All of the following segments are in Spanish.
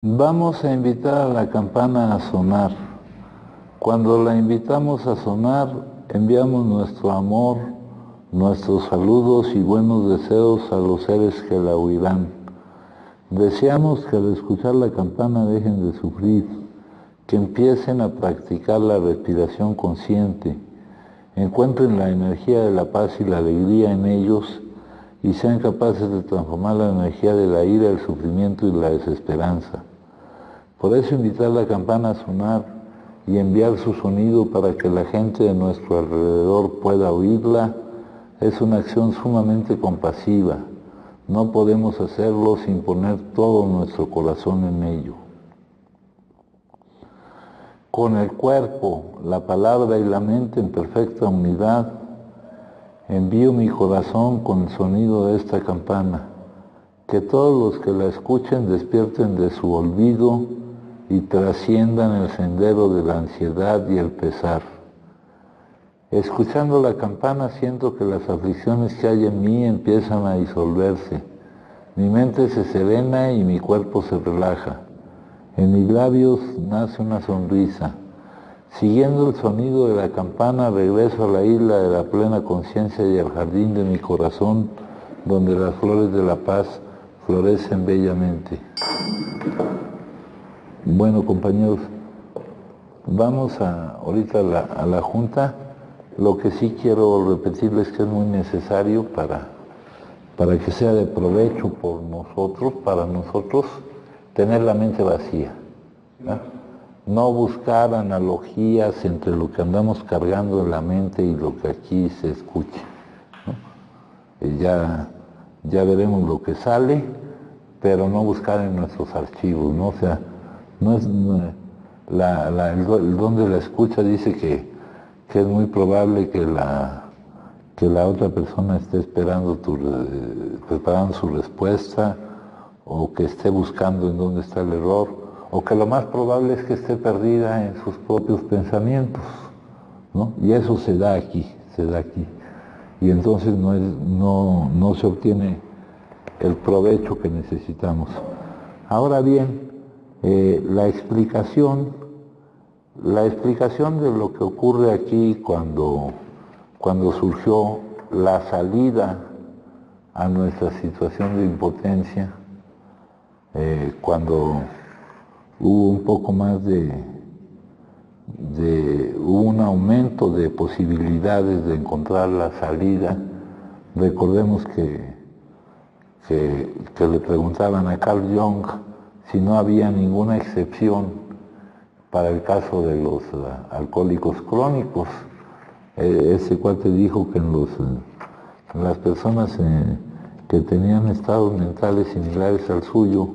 Vamos a invitar a la campana a sonar. Cuando la invitamos a sonar, enviamos nuestro amor, nuestros saludos y buenos deseos a los seres que la oirán. Deseamos que al escuchar la campana dejen de sufrir, que empiecen a practicar la respiración consciente, encuentren la energía de la paz y la alegría en ellos y sean capaces de transformar la energía de la ira, el sufrimiento y la desesperanza. Por eso invitar la campana a sonar y enviar su sonido para que la gente de nuestro alrededor pueda oírla es una acción sumamente compasiva. No podemos hacerlo sin poner todo nuestro corazón en ello. Con el cuerpo, la palabra y la mente en perfecta unidad, envío mi corazón con el sonido de esta campana. Que todos los que la escuchen despierten de su olvido y trasciendan el sendero de la ansiedad y el pesar. Escuchando la campana siento que las aflicciones que hay en mí empiezan a disolverse. Mi mente se serena y mi cuerpo se relaja. En mis labios nace una sonrisa. Siguiendo el sonido de la campana regreso a la isla de la plena conciencia y al jardín de mi corazón, donde las flores de la paz florecen bellamente. Bueno, compañeros, vamos ahorita a la junta. Lo que sí quiero repetirles que es muy necesario para que sea de provecho para nosotros, tener la mente vacía. No buscar analogías entre lo que andamos cargando en la mente y lo que aquí se escuche. Ya veremos lo que sale, pero no buscar en nuestros archivos, ¿no? O sea, el don de la escucha dice que es muy probable que la otra persona esté esperando preparando su respuesta, o que esté buscando en dónde está el error, o que lo más probable es que esté perdida en sus propios pensamientos, ¿no? Y eso se da aquí. Y entonces no se obtiene el provecho que necesitamos. Ahora bien, la explicación de lo que ocurre aquí cuando surgió la salida a nuestra situación de impotencia, cuando hubo un poco más hubo un aumento de posibilidades de encontrar la salida. Recordemos que le preguntaban a Carl Jung si no había ninguna excepción para el caso de los alcohólicos crónicos. Ese cuate dijo que en las personas que tenían estados mentales similares al suyo,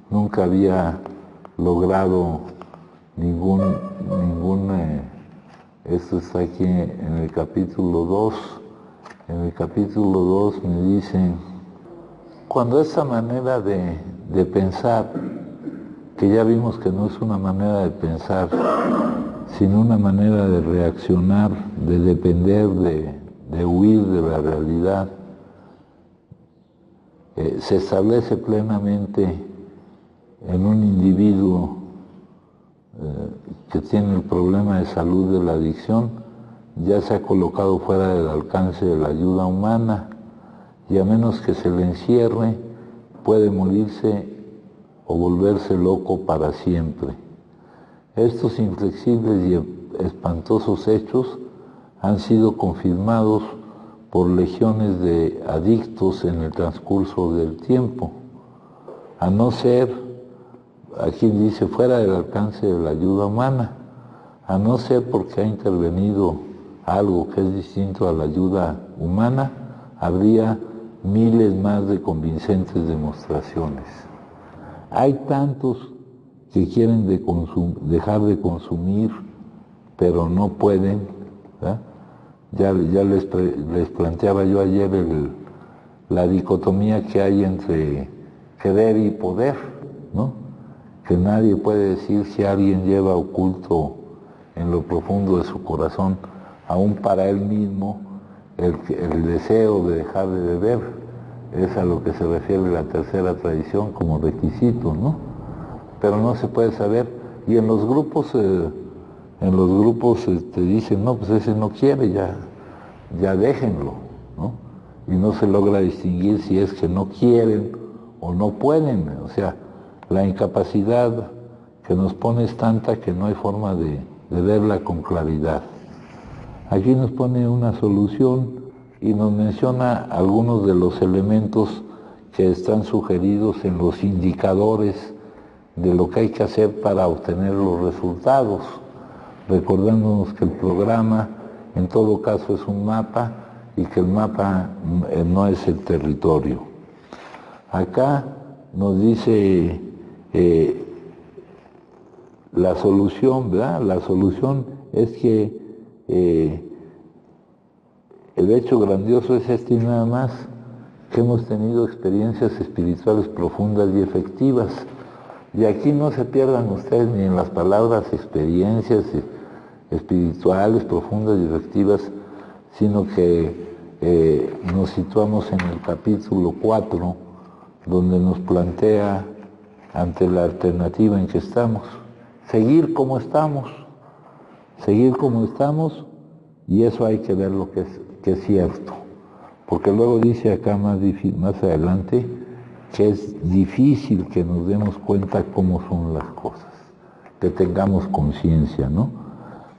nunca había logrado esto está aquí en el capítulo 2. En el capítulo 2 me dicen, cuando esa manera de pensar, que ya vimos que no es una manera de pensar, sino una manera de reaccionar, de depender, de huir de la realidad, se establece plenamente en un individuo que tiene el problema de salud de la adicción, ya se ha colocado fuera del alcance de la ayuda humana, y a menos que se le encierre, puede morirse o volverse loco para siempre. Estos inflexibles y espantosos hechos han sido confirmados por legiones de adictos en el transcurso del tiempo, a no ser, aquí dice, fuera del alcance de la ayuda humana, a no ser porque ha intervenido algo que es distinto a la ayuda humana, habría miles más de convincentes demostraciones. Hay tantos que quieren dejar de consumir, pero no pueden, ¿verdad? Ya les planteaba yo ayer la dicotomía que hay entre querer y poder, ¿no? Que nadie puede decir si alguien lleva oculto en lo profundo de su corazón, aún para él mismo, el deseo de dejar de beber. Es a lo que se refiere la tercera tradición como requisito, ¿no? pero no se puede saber. Y en los grupos te dicen, no, pues ese no quiere, ya déjenlo, ¿no? Y no se logra distinguir si es que no quieren o no pueden. O sea, la incapacidad que nos pone es tanta que no hay forma de verla con claridad. Aquí nos pone una solución y nos menciona algunos de los elementos que están sugeridos en los indicadores de lo que hay que hacer para obtener los resultados, recordándonos que el programa en todo caso es un mapa y que el mapa no es el territorio. Acá nos dice la solución, ¿verdad? La solución es que el hecho grandioso es este y nada más, que hemos tenido experiencias espirituales profundas y efectivas. Y aquí no se pierdan ustedes ni en las palabras experiencias espirituales profundas y efectivas, sino que nos situamos en el capítulo 4, donde nos plantea ante la alternativa en que estamos, seguir como estamos, y eso hay que ver lo que es cierto, porque luego dice acá más adelante que es difícil que nos demos cuenta cómo son las cosas, que tengamos conciencia, ¿no?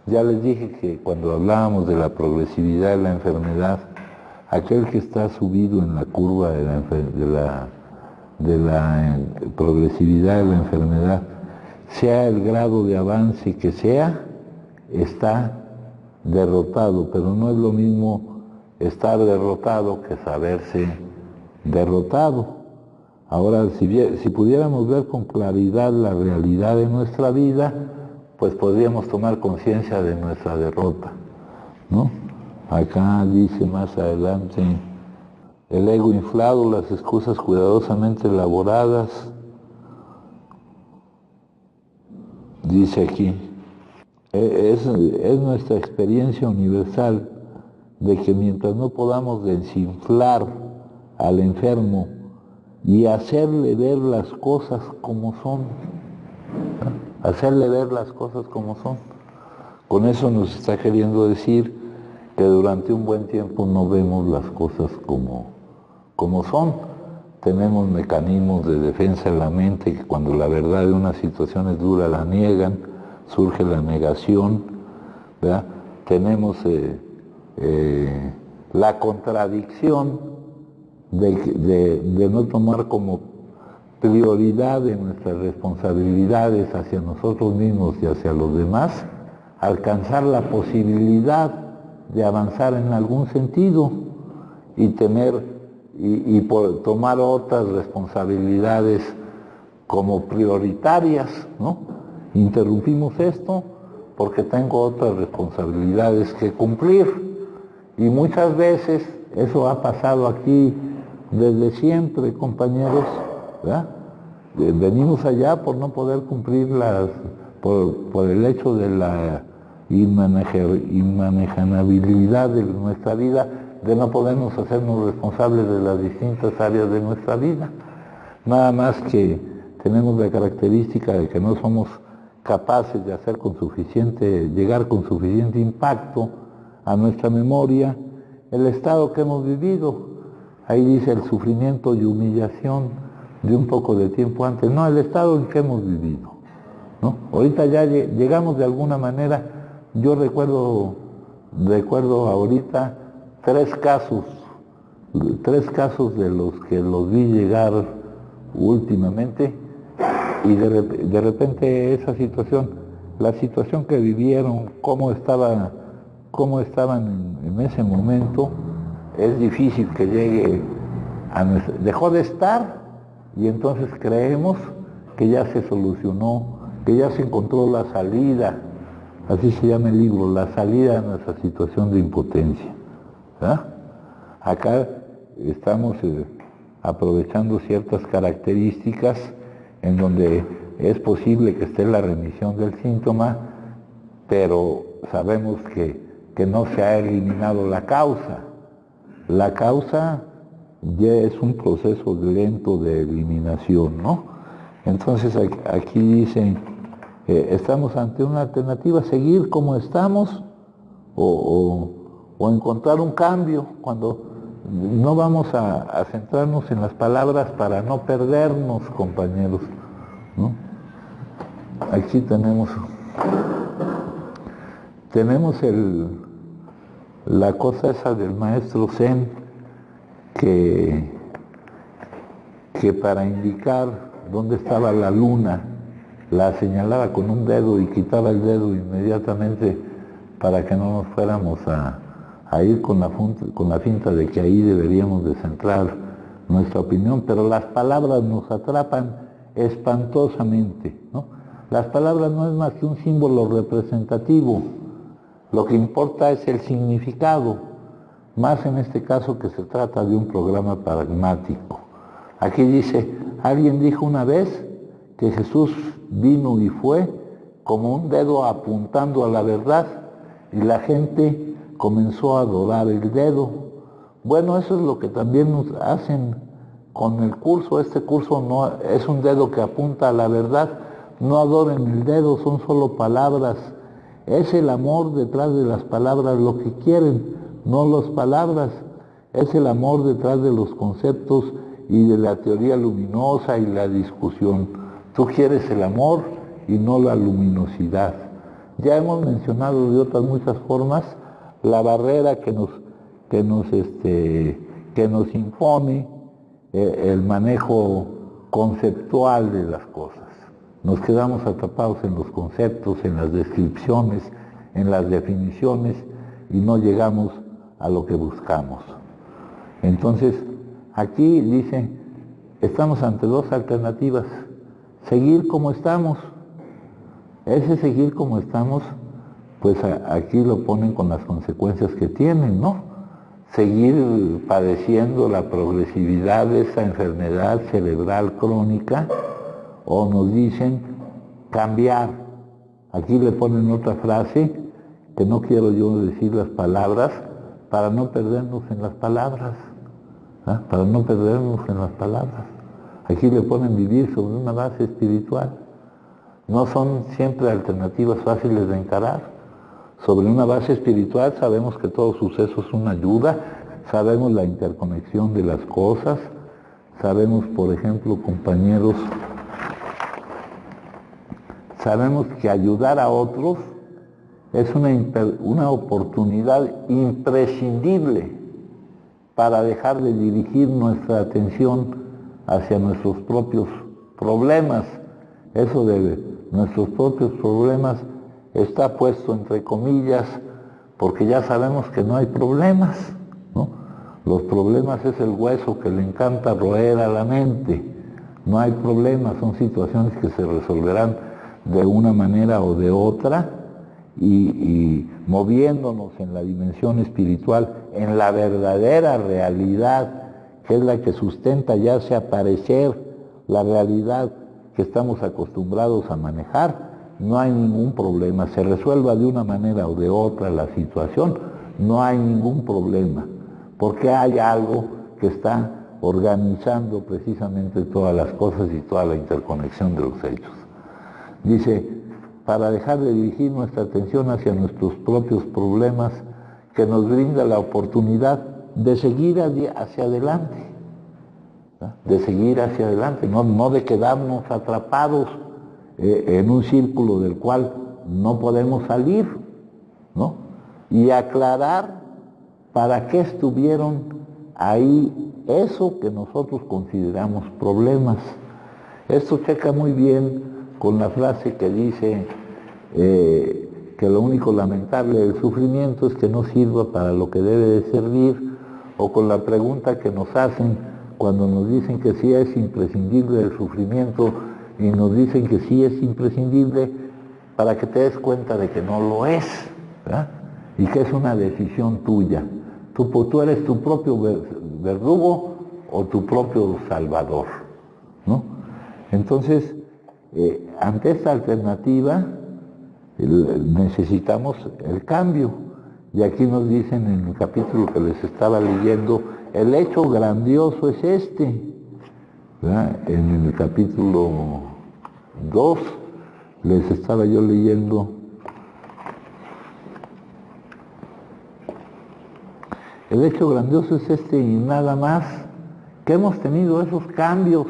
Ya les dije que cuando hablábamos de la progresividad de la enfermedad, aquel que está subido en la curva de la progresividad de la enfermedad, sea el grado de avance que sea, está derrotado, pero no es lo mismo estar derrotado que saberse derrotado. Ahora, si pudiéramos ver con claridad la realidad de nuestra vida, pues podríamos tomar conciencia de nuestra derrota, ¿no? Acá dice más adelante, el ego inflado, las excusas cuidadosamente elaboradas, dice aquí, es nuestra experiencia universal de que mientras no podamos desinflar al enfermo y hacerle ver las cosas como son, con eso nos está queriendo decir que durante un buen tiempo no vemos las cosas como son. Tenemos mecanismos de defensa en la mente que cuando la verdad de una situación es dura la niegan, surge la negación, ¿verdad? Tenemos la contradicción de no tomar como prioridad de nuestras responsabilidades hacia nosotros mismos y hacia los demás, alcanzar la posibilidad de avanzar en algún sentido y por tomar otras responsabilidades como prioritarias, ¿no? Interrumpimos esto porque tengo otras responsabilidades que cumplir. Y muchas veces eso ha pasado aquí desde siempre, compañeros, ¿verdad? Venimos allá por no poder cumplir por el hecho de la inmanejabilidad de nuestra vida, de no podernos hacernos responsables de las distintas áreas de nuestra vida. Nada más que tenemos la característica de que no somos capaces de llegar con suficiente impacto a nuestra memoria el estado que hemos vivido. Ahí dice el sufrimiento y humillación de un poco de tiempo antes. No, el estado en que hemos vivido, ¿no? Ahorita ya llegamos de alguna manera. Yo recuerdo ahorita tres casos de los que los vi llegar últimamente, y de repente esa situación, la situación que vivieron, cómo estaban en ese momento, es difícil que llegue dejó de estar, y entonces creemos que ya se solucionó, que ya se encontró la salida. Así se llama el libro, la salida a nuestra situación de impotencia, ¿verdad? Acá estamos aprovechando ciertas características en donde es posible que esté la remisión del síntoma, pero sabemos que no se ha eliminado la causa. La causa ya es un proceso lento de eliminación, ¿no? Entonces aquí dice, estamos ante una alternativa, seguir como estamos o encontrar un cambio, cuando no vamos a centrarnos en las palabras para no perdernos, compañeros, ¿no? Aquí tenemos la cosa esa del maestro Zen que para indicar dónde estaba la luna la señalaba con un dedo y quitaba el dedo inmediatamente para que no nos fuéramos a ir con la finta de que ahí deberíamos de centrar nuestra opinión, pero las palabras nos atrapan espantosamente, ¿no? Las palabras no es más que un símbolo representativo, lo que importa es el significado, más en este caso que se trata de un programa pragmático. Aquí dice, alguien dijo una vez que Jesús vino y fue como un dedo apuntando a la verdad y la gente comenzó a adorar el dedo. Bueno, eso es lo que también nos hacen con el curso. Este curso no es un dedo que apunta a la verdad. No adoren el dedo, son solo palabras. Es el amor detrás de las palabras lo que quieren, no las palabras. Es el amor detrás de los conceptos y de la teoría luminosa y la discusión. Tú quieres el amor y no la luminosidad. Ya hemos mencionado de otras muchas formas la barrera que nos impone el manejo conceptual de las cosas. Nos quedamos atrapados en los conceptos, en las descripciones, en las definiciones y no llegamos a lo que buscamos. Entonces, aquí dice, estamos ante dos alternativas. Seguir como estamos. Ese seguir como estamos, pues aquí lo ponen con las consecuencias que tienen, ¿no? Seguir padeciendo la progresividad de esa enfermedad cerebral crónica, o nos dicen cambiar. Aquí le ponen otra frase, que no quiero yo decir las palabras, para no perdernos en las palabras, ¿ah? Para no perdernos en las palabras. Aquí le ponen vivir sobre una base espiritual. No son siempre alternativas fáciles de encarar. Sobre una base espiritual sabemos que todo suceso es una ayuda, sabemos la interconexión de las cosas, sabemos, por ejemplo, compañeros, sabemos que ayudar a otros es una oportunidad imprescindible para dejar de dirigir nuestra atención hacia nuestros propios problemas. Eso de nuestros propios problemas está puesto entre comillas porque ya sabemos que no hay problemas, ¿no? Los problemas es el hueso que le encanta roer a la mente. No hay problemas, son situaciones que se resolverán de una manera o de otra y moviéndonos en la dimensión espiritual, en la verdadera realidad, que es la que sustenta y hace aparecer la realidad que estamos acostumbrados a manejar, no hay ningún problema. Se resuelva de una manera o de otra la situación, no hay ningún problema, porque hay algo que está organizando precisamente todas las cosas y toda la interconexión de los hechos. Dice, para dejar de dirigir nuestra atención hacia nuestros propios problemas, que nos brinda la oportunidad de seguir hacia adelante, ¿no? De seguir hacia adelante, no de quedarnos atrapados en un círculo del cual no podemos salir, ¿no? Y aclarar para qué estuvieron ahí eso que nosotros consideramos problemas. Esto checa muy bien con la frase que dice que lo único lamentable del sufrimiento es que no sirva para lo que debe de servir, o con la pregunta que nos hacen cuando nos dicen que sí es imprescindible el sufrimiento y nos dicen que sí es imprescindible para que te des cuenta de que no lo es, ¿verdad? Y que es una decisión tuya. Tú eres tu propio verdugo o tu propio salvador, ¿no? Entonces, ante esta alternativa necesitamos el cambio. Y aquí nos dicen en el capítulo que les estaba leyendo, el hecho grandioso es este, ¿verdad? En el capítulo 2 les estaba yo leyendo. El hecho grandioso es este y nada más, que hemos tenido esos cambios,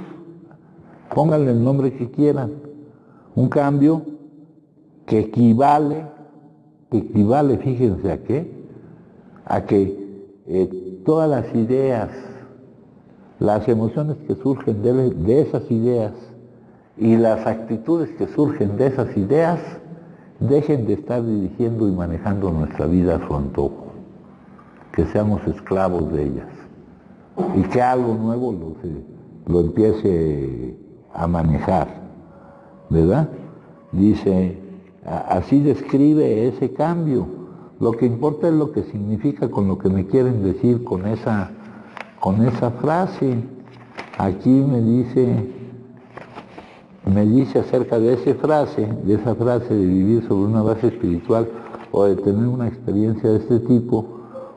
pónganle el nombre que quieran, un cambio que equivale, fíjense a qué, a que todas las ideas, las emociones que surgen de esas ideas y las actitudes que surgen de esas ideas dejen de estar dirigiendo y manejando nuestra vida a su antojo, que seamos esclavos de ellas y que algo nuevo lo empiece a manejar, ¿verdad? Dice, así describe ese cambio. Lo que importa es lo que significa con lo que me quieren decir con esa frase. Aquí me dice acerca de esa frase de vivir sobre una base espiritual o de tener una experiencia de este tipo,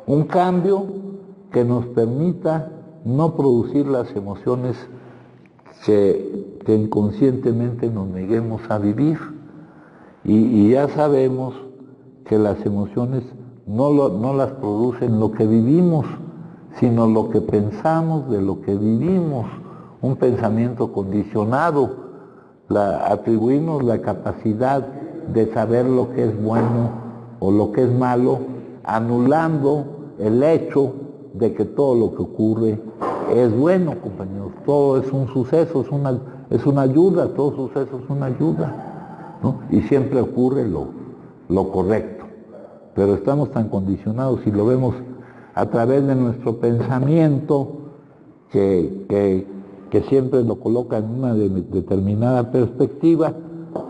un cambio que nos permita no producir las emociones que inconscientemente nos neguemos a vivir. Y ya sabemos que las emociones no las producen lo que vivimos, sino lo que pensamos de lo que vivimos, un pensamiento condicionado, atribuirnos la capacidad de saber lo que es bueno o lo que es malo, anulando el hecho de que todo lo que ocurre es bueno, compañeros. Todo es un suceso, es una ayuda, todo suceso es una ayuda, ¿no? Y siempre ocurre lo correcto. Pero estamos tan condicionados y lo vemos a través de nuestro pensamiento que siempre lo coloca en una determinada perspectiva,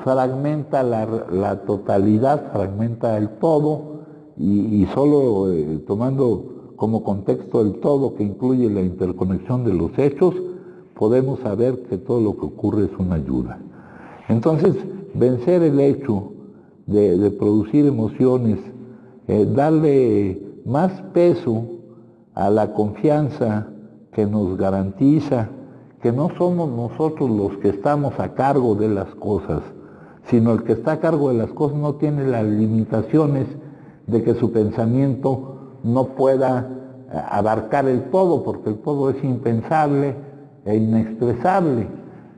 fragmenta la totalidad, fragmenta el todo y solo tomando como contexto el todo que incluye la interconexión de los hechos, podemos saber que todo lo que ocurre es una ayuda. Entonces, vencer el hecho de producir emociones, darle más peso a la confianza que nos garantiza que no somos nosotros los que estamos a cargo de las cosas, sino el que está a cargo de las cosas no tiene las limitaciones de que su pensamiento no pueda abarcar el todo, porque el todo es impensable e inexpresable.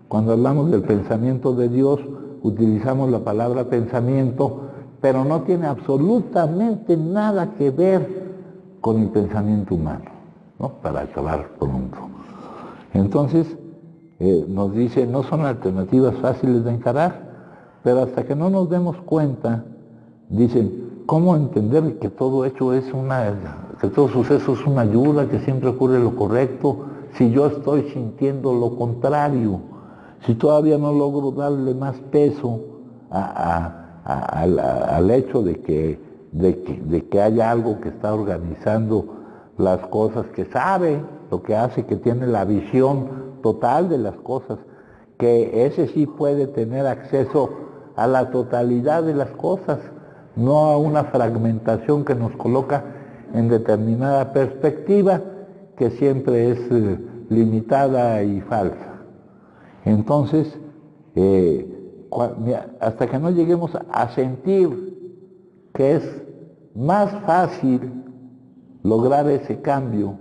Cuando hablamos del pensamiento de Dios, utilizamos la palabra pensamiento, pero no tiene absolutamente nada que ver con el pensamiento humano, ¿no? Para acabar pronto. Entonces, nos dice, no son alternativas fáciles de encarar, pero hasta que no nos demos cuenta, dicen, ¿cómo entender que todo hecho que todo suceso es una ayuda, que siempre ocurre lo correcto, si yo estoy sintiendo lo contrario? Si todavía no logro darle más peso al hecho de que haya algo que está organizando las cosas, que sabe lo que hace, que tiene la visión total de las cosas, que ese sí puede tener acceso a la totalidad de las cosas, no a una fragmentación que nos coloca en determinada perspectiva, que siempre es limitada y falsa. Entonces, hasta que no lleguemos a sentir que es más fácil lograr ese cambio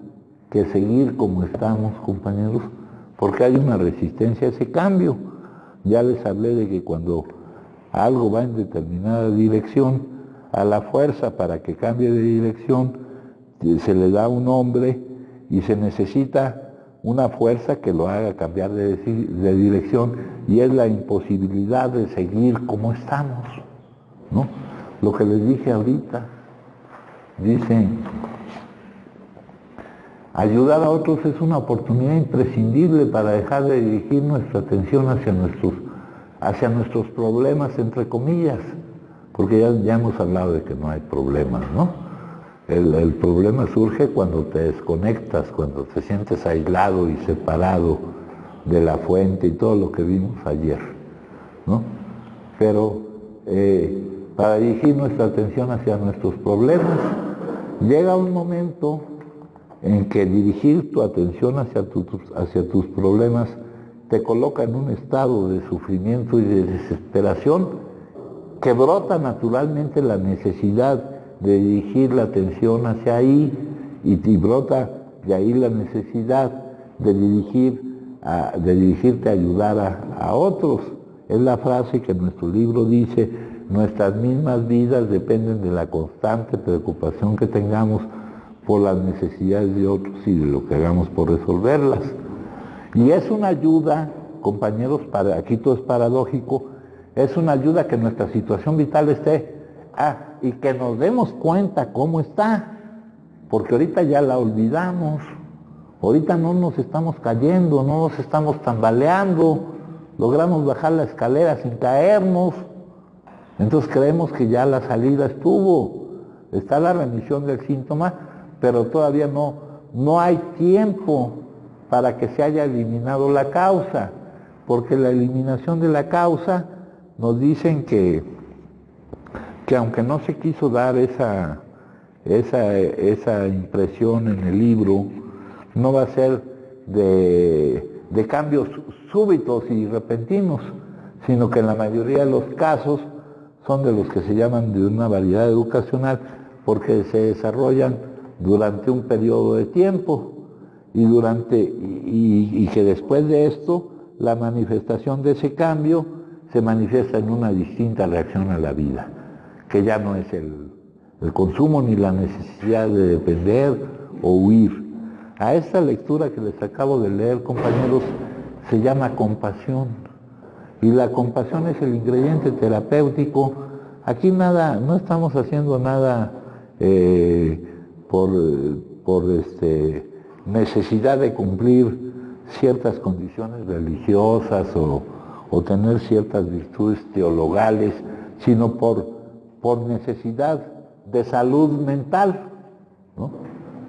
que seguir como estamos, compañeros, porque hay una resistencia a ese cambio. Ya les hablé de que cuando algo va en determinada dirección, a la fuerza para que cambie de dirección se le da un nombre y se necesita una fuerza que lo haga cambiar de dirección, y es la imposibilidad de seguir como estamos, ¿no? Lo que les dije ahorita, dicen, ayudar a otros es una oportunidad imprescindible para dejar de dirigir nuestra atención hacia nuestros problemas, entre comillas, porque ya hemos hablado de que no hay problemas, ¿no? El problema surge cuando te desconectas, cuando te sientes aislado y separado de la fuente y todo lo que vimos ayer, ¿no? Pero para dirigir nuestra atención hacia nuestros problemas, llega un momento en que dirigir tu atención hacia tus problemas te coloca en un estado de sufrimiento y de desesperación que brota naturalmente la necesidad de dirigir la atención hacia ahí y brota de ahí la necesidad de dirigirte a ayudar a otros. Es la frase que nuestro libro dice: nuestras mismas vidas dependen de la constante preocupación que tengamos por las necesidades de otros y de lo que hagamos por resolverlas. Y es una ayuda, compañeros, aquí todo es paradójico, es una ayuda que nuestra situación vital esté, y que nos demos cuenta cómo está, porque ahorita ya la olvidamos, ahorita no nos estamos cayendo, no nos estamos tambaleando, logramos bajar la escalera sin caernos, entonces creemos que ya la salida estuvo, está la remisión del síntoma, pero todavía no hay tiempo para que se haya eliminado la causa, porque la eliminación de la causa nos dicen que aunque no se quiso dar esa impresión en el libro, no va a ser de cambios súbitos y repentinos, sino que en la mayoría de los casos son de los que se llaman de una variedad educacional, porque se desarrollan durante un periodo de tiempo y que después de esto la manifestación de ese cambio se manifiesta en una distinta reacción a la vida, que ya no es el consumo ni la necesidad de depender o huir. A esta lectura que les acabo de leer, compañeros, se llama compasión, y la compasión es el ingrediente terapéutico. Aquí no estamos haciendo nada por necesidad de cumplir ciertas condiciones religiosas o tener ciertas virtudes teologales, sino por necesidad de salud mental, ¿no?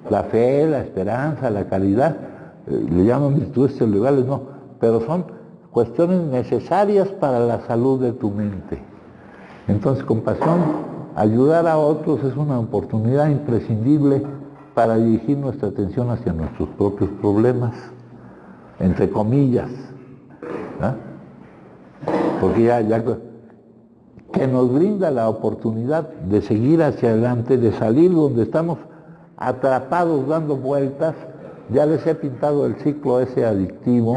La fe, la esperanza, la caridad, le llaman virtudes teologales, no, pero son cuestiones necesarias para la salud de tu mente. Entonces, compasión, ayudar a otros es una oportunidad imprescindible para dirigir nuestra atención hacia nuestros propios problemas, entre comillas, ¿no? Porque ya que nos brinda la oportunidad de seguir hacia adelante, de salir donde estamos atrapados dando vueltas. Ya les he pintado el ciclo ese adictivo,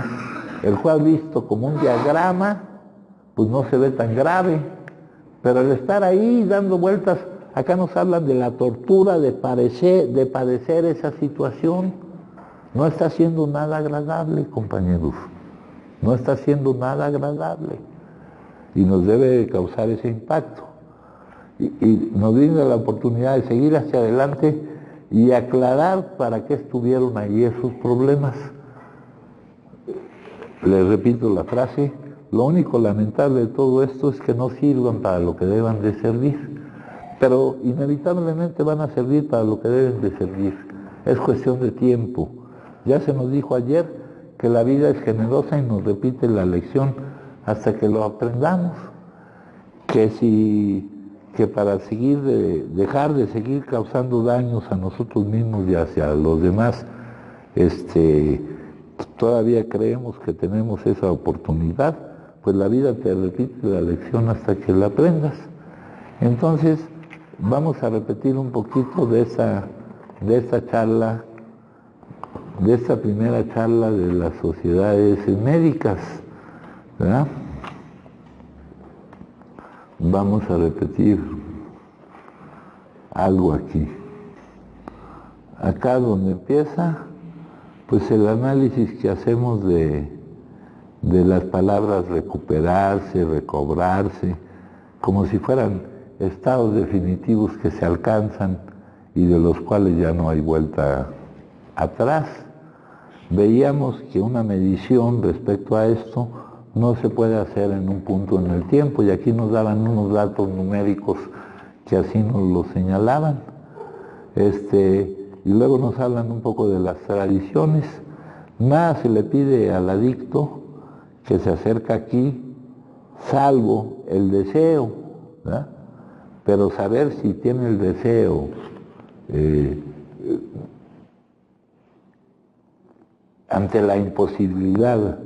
el cual visto como un diagrama, pues no se ve tan grave, pero el estar ahí dando vueltas, acá nos hablan de la tortura de padecer esa situación. No está siendo nada agradable, compañeros, no está siendo nada agradable, y nos debe causar ese impacto, y nos brinda la oportunidad de seguir hacia adelante y aclarar para qué estuvieron ahí esos problemas. Les repito la frase: lo único lamentable de todo esto es que no sirvan para lo que deban de servir, pero inevitablemente van a servir para lo que deben de servir. Es cuestión de tiempo. Ya se nos dijo ayer que la vida es generosa y nos repite la lección hasta que lo aprendamos, que para dejar de seguir causando daños a nosotros mismos y hacia los demás, todavía creemos que tenemos esa oportunidad, pues la vida te repite la lección hasta que la aprendas. Entonces, vamos a repetir un poquito de esta charla, de esta primera charla de las sociedades médicas, ¿verdad? Vamos a repetir algo aquí. Acá donde empieza, pues el análisis que hacemos de las palabras recuperarse, recobrarse, como si fueran estados definitivos que se alcanzan y de los cuales ya no hay vuelta atrás. Veíamos que una medición respecto a esto no se puede hacer en un punto en el tiempo, y aquí nos daban unos datos numéricos que así nos lo señalaban. Y luego nos hablan un poco de las tradiciones. Nada se le pide al adicto que se acerca aquí, salvo el deseo, ¿verdad? Pero saber si tiene el deseo ante la imposibilidad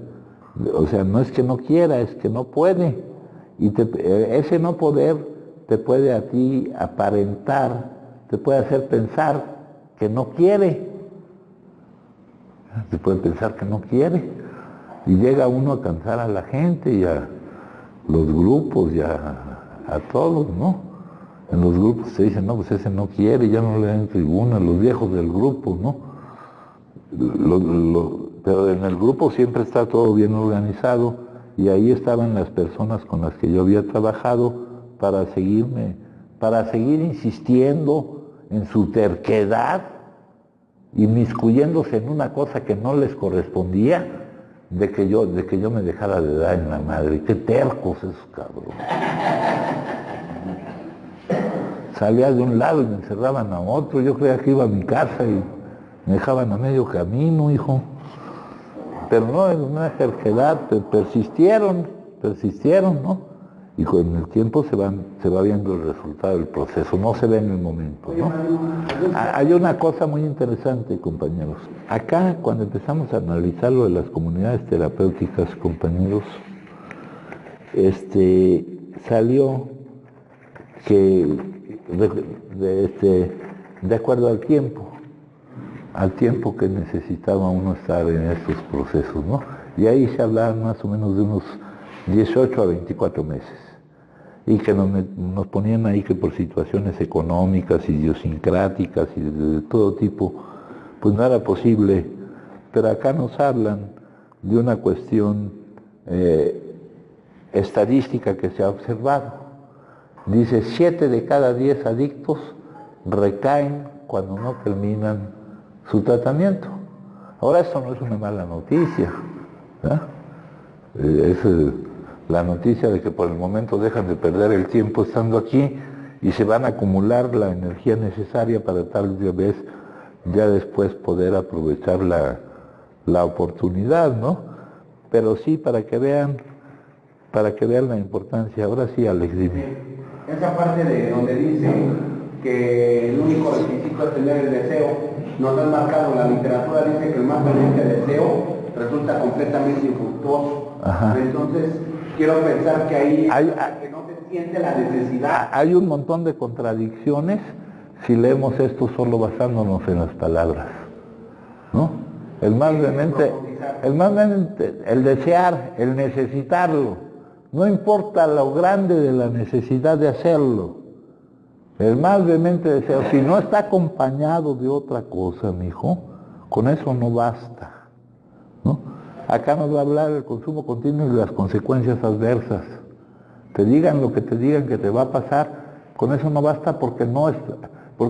O sea, no es que no quiera, es que no puede. Y ese no poder te puede a ti aparentar, te puede hacer pensar que no quiere. Te puede pensar que no quiere. Y llega uno a cansar a la gente y a los grupos y a todos, ¿no? En los grupos se dicen, no, pues ese no quiere, ya no le dan tribuna, los viejos del grupo, ¿no? Pero en el grupo siempre está todo bien organizado y ahí estaban las personas con las que yo había trabajado para seguir insistiendo en su terquedad, inmiscuyéndose en una cosa que no les correspondía, de que yo me dejara de dar en la madre. Qué tercos esos cabrones. Salía de un lado y me encerraban a otro, yo creía que iba a mi casa y me dejaban a medio camino, hijo. Pero no, es una terquedad, persistieron, ¿no? Y con el tiempo se va viendo el resultado del proceso, no se ve en el momento, ¿no? Hay una cosa muy interesante, compañeros. Acá, cuando empezamos a analizar lo de las comunidades terapéuticas, compañeros, salió que de acuerdo al tiempo que necesitaba uno estar en estos procesos, ¿no? Y ahí se hablaban más o menos de unos 18 a 24 meses. Y que nos ponían ahí que por situaciones económicas, idiosincráticas y de todo tipo, pues no era posible. Pero acá nos hablan de una cuestión estadística que se ha observado. Dice, 7 de cada 10 adictos recaen cuando no terminan su tratamiento. Ahora, esto no es una mala noticia, ¿verdad? Es la noticia de que por el momento dejan de perder el tiempo estando aquí y se van a acumular la energía necesaria para tal vez ya después poder aprovechar la oportunidad, ¿no? Pero sí, para que vean la importancia. Ahora sí, Alex, dime. Esa parte de donde dice que el único requisito es tener el deseo, nos han marcado, la literatura dice que el más valiente deseo resulta completamente infructuoso. Ajá. Entonces, quiero pensar que ahí que no se siente la necesidad. Hay un montón de contradicciones si leemos esto solo basándonos en las palabras, ¿no? El desear, el necesitarlo, no importa lo grande de la necesidad de hacerlo. El más vehemente deseo, si no está acompañado de otra cosa, mijo, con eso no basta, ¿no? Acá nos va a hablar del consumo continuo y de las consecuencias adversas. Te digan lo que te digan que te va a pasar, con eso no basta porque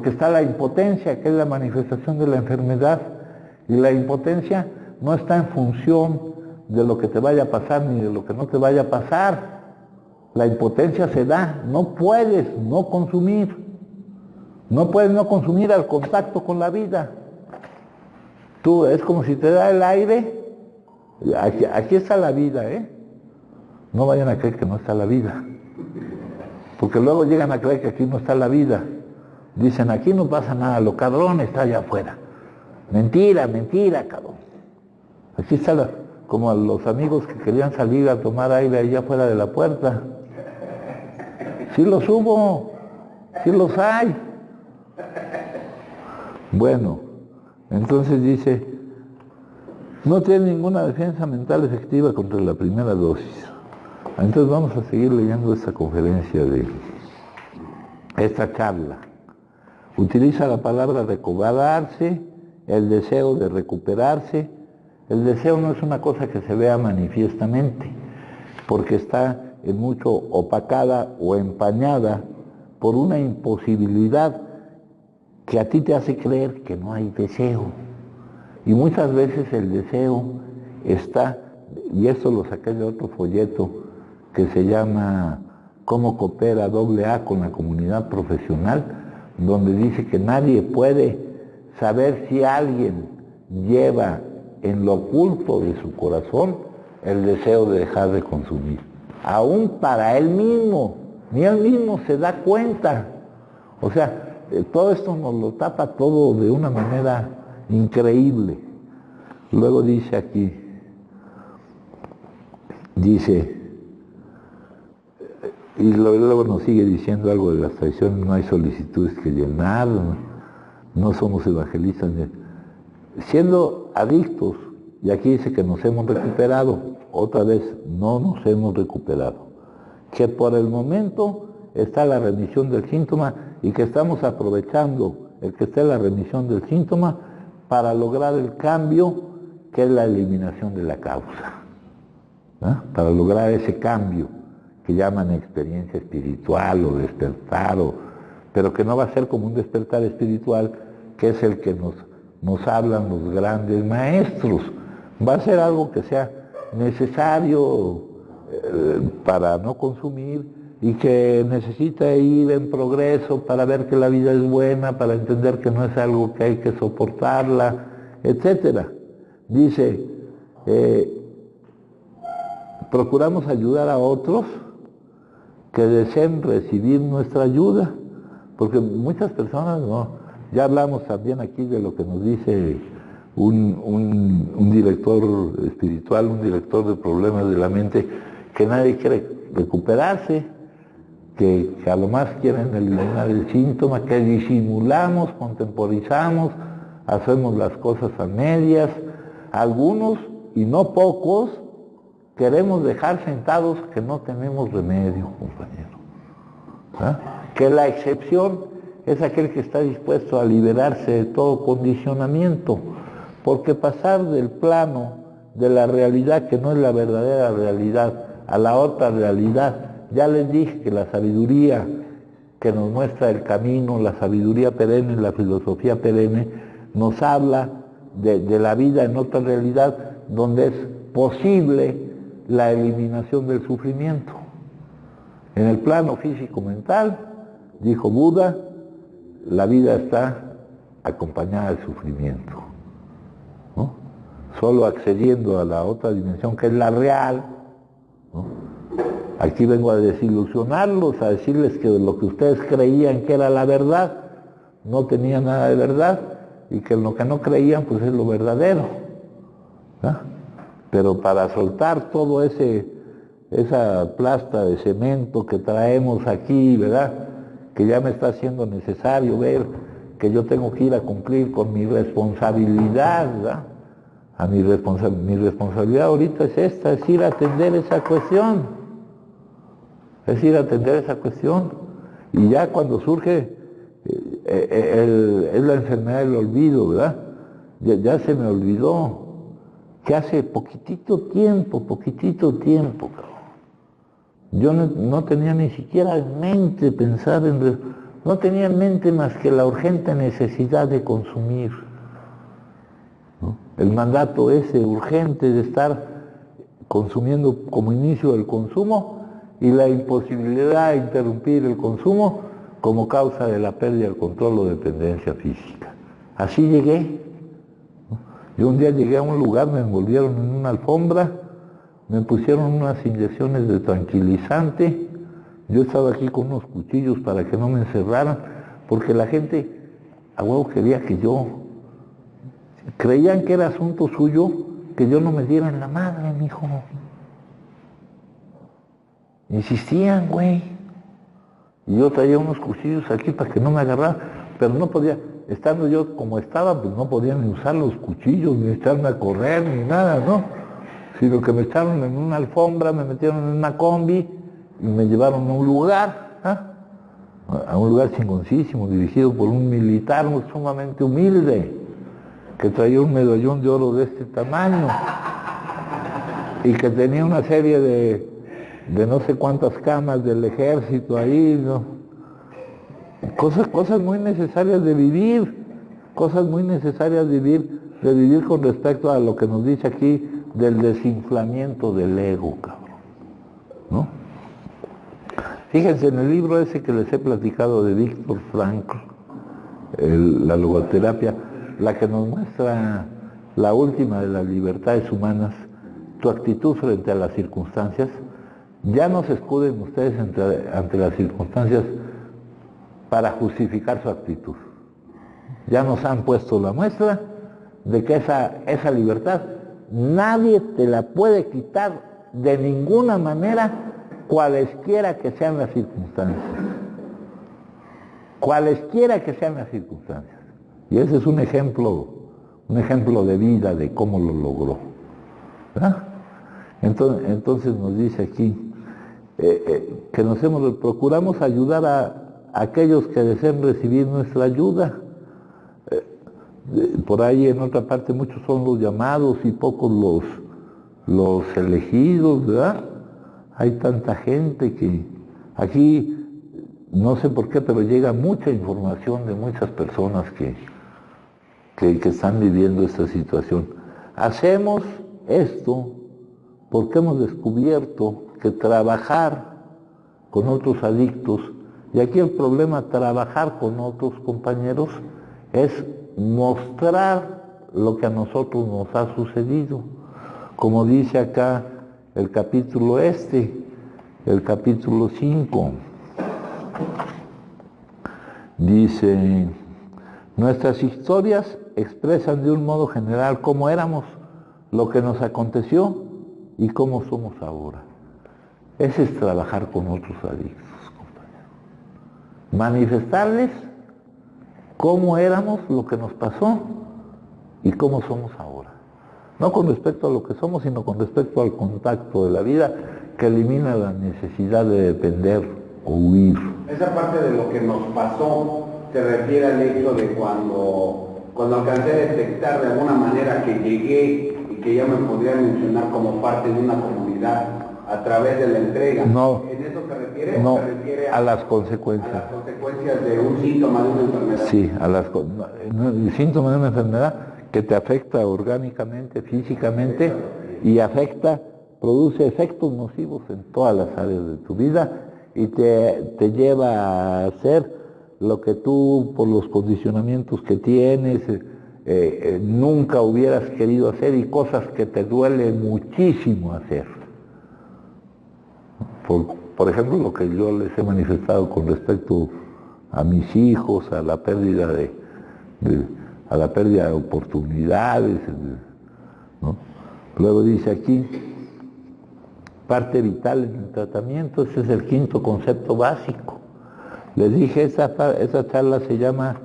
está la impotencia, que es la manifestación de la enfermedad, y la impotencia no está en función de lo que te vaya a pasar ni de lo que no te vaya a pasar. La impotencia se da, no puedes no consumir al contacto con la vida. Tú, es como si te da el aire, aquí está la vida, no vayan a creer que no está la vida, porque luego llegan a creer que aquí no está la vida. Dicen, aquí no pasa nada, lo cabrón está allá afuera. Mentira, cabrón. Aquí está como a los amigos que querían salir a tomar aire allá afuera de la puerta. Sí los hubo, sí los hay. Bueno, entonces dice, no tiene ninguna defensa mental efectiva contra la primera dosis. Entonces vamos a seguir leyendo esta conferencia esta charla. Utiliza la palabra recobrarse, el deseo de recuperarse. El deseo no es una cosa que se vea manifiestamente, porque está en mucho opacada o empañada por una imposibilidad que a ti te hace creer que no hay deseo. Y muchas veces el deseo está, y esto lo saqué de otro folleto que se llama ¿Cómo coopera AA con la comunidad profesional?, donde dice que nadie puede saber si alguien lleva en lo oculto de su corazón el deseo de dejar de consumir. Aún para él mismo, ni él mismo se da cuenta. O sea, todo esto nos lo tapa todo de una manera increíble. Luego dice aquí, dice, y luego nos sigue diciendo algo de las tradiciones, no hay solicitudes que llenar, no somos evangelistas, siendo adictos, y aquí dice que nos hemos recuperado, otra vez, no nos hemos recuperado, que por el momento está la remisión del síntoma y que estamos aprovechando el que esté la remisión del síntoma para lograr el cambio que es la eliminación de la causa, ¿no? Para lograr ese cambio que llaman experiencia espiritual o despertar, pero que no va a ser como un despertar espiritual, que es el que nos hablan los grandes maestros. Va a ser algo que sea necesario para no consumir y que necesita ir en progreso para ver que la vida es buena, para entender que no es algo que hay que soportarla, etc. Dice, procuramos ayudar a otros que deseen recibir nuestra ayuda, porque muchas personas no. Ya hablamos también aquí de lo que nos dice un director espiritual, un director de problemas de la mente, que nadie quiere recuperarse, que a lo más quieren eliminar el síntoma, que disimulamos, contemporizamos, hacemos las cosas a medias. Algunos, y no pocos, queremos dejar sentados que no tenemos remedio, compañero. ¿Ah? Que la excepción es aquel que está dispuesto a liberarse de todo condicionamiento, porque pasar del plano de la realidad, que no es la verdadera realidad, a la otra realidad, ya les dije que la sabiduría que nos muestra el camino, la sabiduría perenne, la filosofía perenne, nos habla de la vida en otra realidad donde es posible la eliminación del sufrimiento. En el plano físico-mental, dijo Buda, la vida está acompañada de sufrimiento, ¿no? Solo accediendo a la otra dimensión que es la real, ¿no? Aquí vengo a desilusionarlos, a decirles que lo que ustedes creían que era la verdad, no tenía nada de verdad, y que lo que no creían pues es lo verdadero, ¿no? Pero para soltar todo esa plasta de cemento que traemos aquí, ¿verdad?, que ya me está haciendo necesario ver que yo tengo que ir a cumplir con mi responsabilidad, ¿verdad? Mi responsabilidad ahorita es esta, es ir a atender esa cuestión. Es ir a atender esa cuestión. Y ya cuando surge, es la enfermedad del olvido, ¿verdad? Ya se me olvidó que hace poquitito tiempo, cabrón. Yo no tenía ni siquiera en mente pensar no tenía en mente más que la urgente necesidad de consumir, ¿no? El mandato ese urgente de estar consumiendo como inicio del consumo y la imposibilidad de interrumpir el consumo como causa de la pérdida del control o dependencia física. Así llegué. Yo un día llegué a un lugar, me envolvieron en una alfombra, me pusieron unas inyecciones de tranquilizante, yo estaba aquí con unos cuchillos para que no me encerraran, porque la gente a huevo quería que creían que era asunto suyo que yo no me diera en la madre, mijo. Insistían, güey. Y yo traía unos cuchillos aquí para que no me agarraran, pero no podía, estando yo como estaba, pues no podía ni usar los cuchillos, ni echarme a correr, ni nada, ¿no? Sino que me echaron en una alfombra, me metieron en una combi y me llevaron a un lugar, a un lugar chingoncísimo, dirigido por un militar sumamente humilde, que traía un medallón de oro de este tamaño y que tenía una serie de no sé cuántas camas del ejército ahí, ¿no? Cosas muy necesarias de vivir, cosas muy necesarias de vivir con respecto a lo que nos dice aquí del desinflamiento del ego, cabrón, ¿no? Fíjense, en el libro ese que les he platicado de Viktor Frankl, la logoterapia, la que nos muestra la última de las libertades humanas, tu actitud frente a las circunstancias, ya no se escuden ustedes ante las circunstancias para justificar su actitud. Ya nos han puesto la muestra de que esa libertad nadie te la puede quitar de ninguna manera, cualesquiera que sean las circunstancias. Cualesquiera que sean las circunstancias. Y ese es un ejemplo de vida de cómo lo logró. ¿Verdad? Entonces nos dice aquí que procuramos ayudar a aquellos que deseen recibir nuestra ayuda. Por ahí en otra parte muchos son los llamados y pocos los elegidos, ¿verdad? Hay tanta gente que aquí, no sé por qué, pero llega mucha información de muchas personas que están viviendo esta situación. Hacemos esto porque hemos descubierto que trabajar con otros adictos, y aquí el problema, trabajar con otros compañeros, es mostrar lo que a nosotros nos ha sucedido. Como dice acá el capítulo el capítulo 5, dice: nuestras historias expresan de un modo general cómo éramos, lo que nos aconteció y cómo somos ahora. Ese es trabajar con otros adictos, compañeros. Manifestarles cómo éramos, lo que nos pasó y cómo somos ahora. No con respecto a lo que somos, sino con respecto al contacto de la vida que elimina la necesidad de depender o huir. Esa parte de lo que nos pasó se refiere al hecho de cuando alcancé a detectar de alguna manera que llegué y que ya me podría mencionar como parte de una comunidad a través de la entrega. No. ¿En eso se refiere? No, ¿Se refiere a las consecuencias. A las consecuencias de un síntoma de una enfermedad. Sí, el síntoma de una enfermedad que te afecta orgánicamente, físicamente, y produce efectos nocivos en todas las áreas de tu vida y te lleva a hacer lo que tú, por los condicionamientos que tienes, nunca hubieras querido hacer, y cosas que te duele muchísimo hacer. Por ejemplo, lo que yo les he manifestado con respecto a mis hijos, a la pérdida de oportunidades, ¿no? Luego dice aquí, parte vital en el tratamiento, ese es el quinto concepto básico. Les dije, esa charla se llama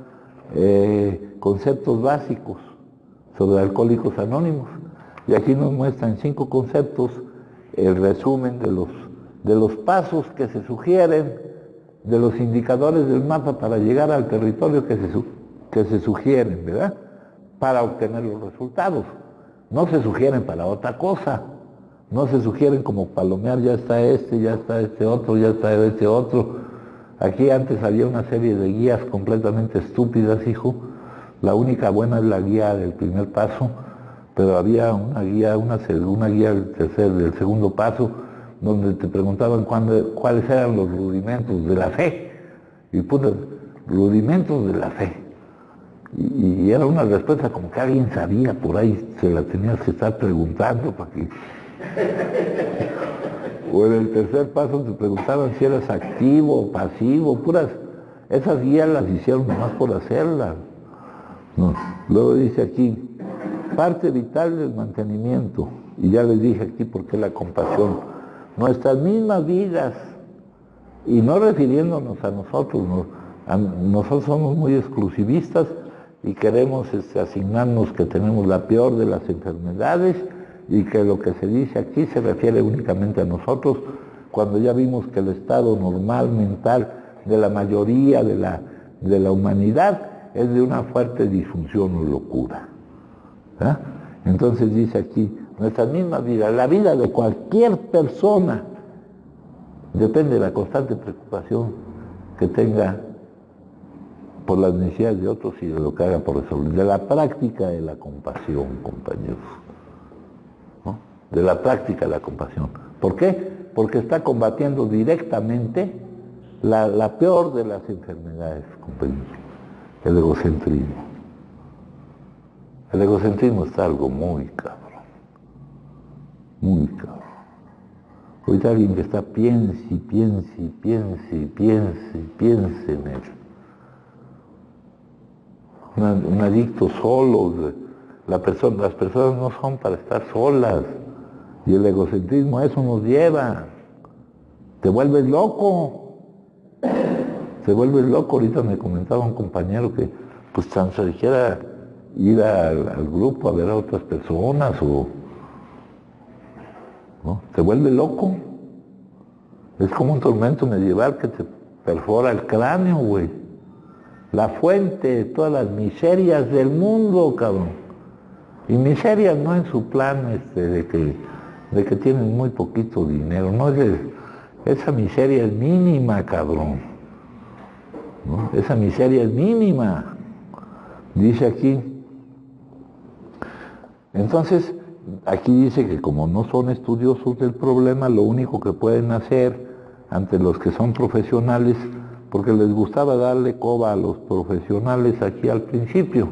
Conceptos Básicos sobre Alcohólicos Anónimos, y aquí nos muestran 5 conceptos, el resumen de los pasos que se sugieren, de los indicadores del mapa para llegar al territorio que se sugieren, ¿verdad? Para obtener los resultados. No se sugieren para otra cosa, no se sugieren como palomear, ya está este otro, ya está este otro. Aquí antes había una serie de guías completamente estúpidas, hijo. La única buena es la guía del primer paso, pero había una guía del segundo paso, donde te preguntaban cuáles eran los rudimentos de la fe. Y puse rudimentos de la fe. Y era una respuesta como que alguien sabía por ahí, se la tenías que estar preguntando para que... O en el tercer paso te preguntaban si eras activo o pasivo, esas guías las hicieron nomás por hacerlas. No. Luego dice aquí, parte vital del mantenimiento, y ya les dije aquí por qué la compasión. Nuestras mismas vidas, y no refiriéndonos a nosotros, nosotros somos muy exclusivistas y queremos asignarnos que tenemos la peor de las enfermedades, y que lo que se dice aquí se refiere únicamente a nosotros, cuando ya vimos que el estado normal mental de la mayoría de la humanidad es de una fuerte disfunción o locura. ¿Ah? Entonces dice aquí, nuestras mismas vidas, la vida de cualquier persona, depende de la constante preocupación que tenga por las necesidades de otros y de lo que haga por resolver, de la práctica de la compasión, compañeros. De la práctica de la compasión. ¿Por qué? Porque está combatiendo directamente la peor de las enfermedades, compañeros, el egocentrismo. El egocentrismo está algo muy cabrón, muy cabrón. Ahorita alguien que está piense en él. Un adicto solo, las personas no son para estar solas. Y el egocentrismo a eso nos lleva. Te vuelves loco. Te vuelves loco. Ahorita me comentaba un compañero que pues tan siquiera ir al grupo a ver a otras personas o... ¿no? Te vuelve loco. Es como un tormento medieval que te perfora el cráneo, güey. La fuente de todas las miserias del mundo, cabrón. Y miserias no en su plan de que tienen muy poquito dinero, no, esa miseria es mínima, cabrón, ¿no? Esa miseria es mínima, dice aquí. Entonces, aquí dice que como no son estudiosos del problema, lo único que pueden hacer ante los que son profesionales, porque les gustaba darle coba a los profesionales aquí al principio,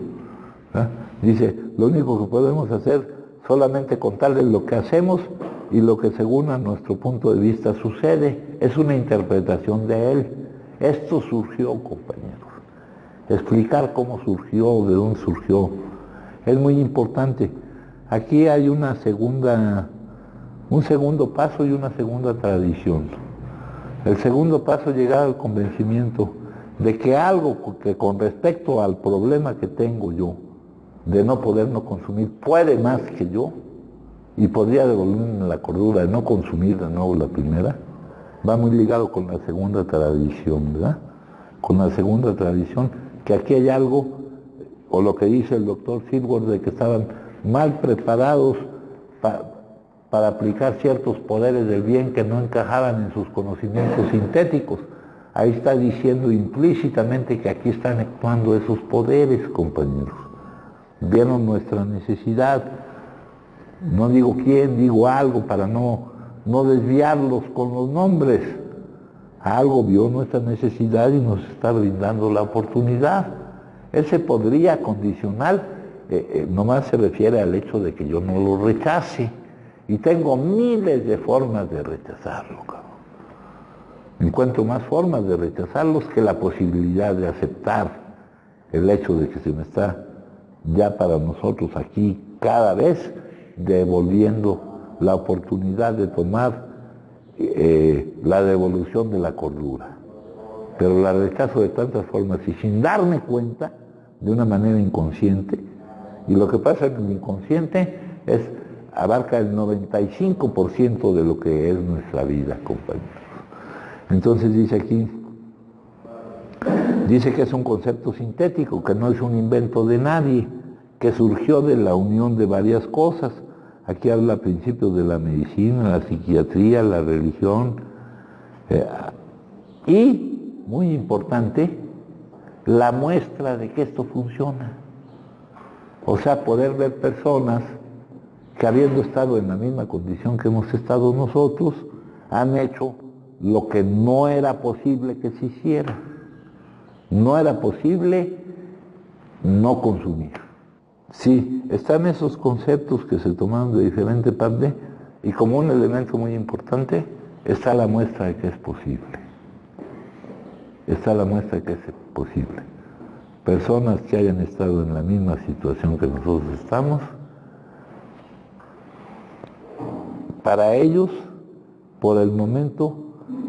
¿eh? Dice, lo único que podemos hacer solamente contarles lo que hacemos y lo que según a nuestro punto de vista sucede. Es una interpretación de él. Esto surgió, compañeros. Explicar cómo surgió, de dónde surgió, es muy importante. Aquí hay un segundo paso y una segunda tradición. El segundo paso es llegar al convencimiento de que algo que con respecto al problema que tengo yo, de no poder no consumir, puede más que yo, y podría devolverme la cordura de no consumir de nuevo la primera, va muy ligado con la segunda tradición, ¿verdad? Con la segunda tradición, que aquí hay algo, o lo que dice el doctor Silver, de que estaban mal preparados para aplicar ciertos poderes del bien que no encajaban en sus conocimientos sintéticos. Ahí está diciendo implícitamente que aquí están actuando esos poderes, compañeros. Vieron nuestra necesidad, no digo quién, digo algo para no desviarlos con los nombres. Algo vio nuestra necesidad y nos está brindando la oportunidad. Ese podría condicional, nomás se refiere al hecho de que yo no lo rechace. Y tengo miles de formas de rechazarlo, cabrón. Encuentro más formas de rechazarlos que la posibilidad de aceptar el hecho de que se me está ya para nosotros aquí cada vez devolviendo la oportunidad de tomar la devolución de la cordura. Pero la rechazo de tantas formas y sin darme cuenta, de una manera inconsciente, y lo que pasa en el inconsciente abarca el 95% de lo que es nuestra vida, compañeros. Entonces dice aquí, dice que es un concepto sintético, que no es un invento de nadie, que surgió de la unión de varias cosas. Aquí habla a principios de la medicina, la psiquiatría, la religión, y, muy importante, la muestra de que esto funciona. O sea, poder ver personas que habiendo estado en la misma condición que hemos estado nosotros, han hecho lo que no era posible que se hiciera. No era posible no consumir. Sí, están esos conceptos que se tomaron de diferente parte y como un elemento muy importante está la muestra de que es posible. Está la muestra de que es posible. Personas que hayan estado en la misma situación que nosotros estamos, para ellos, por el momento,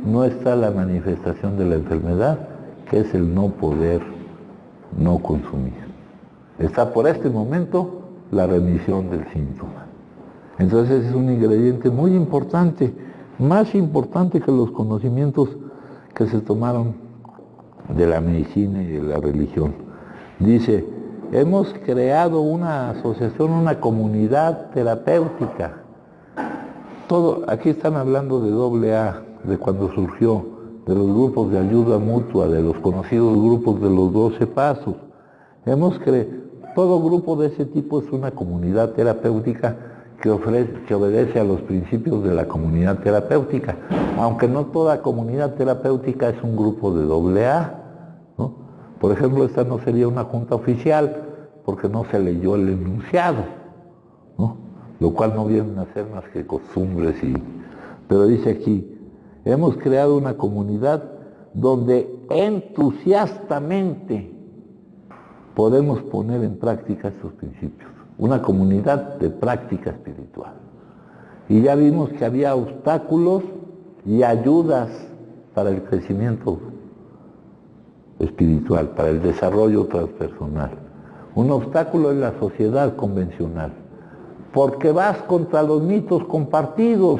no está la manifestación de la enfermedad, que es el no poder no consumir. Está por este momento la remisión del síntoma. Entonces es un ingrediente muy importante, más importante que los conocimientos que se tomaron de la medicina y de la religión. Dice, hemos creado una asociación, una comunidad terapéutica. Aquí están hablando de AA, de cuando surgió, de los grupos de ayuda mutua, de los conocidos grupos de los 12 pasos. Todo grupo de ese tipo es una comunidad terapéutica que obedece a los principios de la comunidad terapéutica, aunque no toda comunidad terapéutica es un grupo de AA, ¿no? Por ejemplo, esta no sería una junta oficial porque no se leyó el enunciado, ¿no? Lo cual no vienen a ser más que costumbres. Pero dice aquí, hemos creado una comunidad donde entusiastamente podemos poner en práctica estos principios. Una comunidad de práctica espiritual. Y ya vimos que había obstáculos y ayudas para el crecimiento espiritual, para el desarrollo transpersonal. Un obstáculo es la sociedad convencional, porque vas contra los mitos compartidos,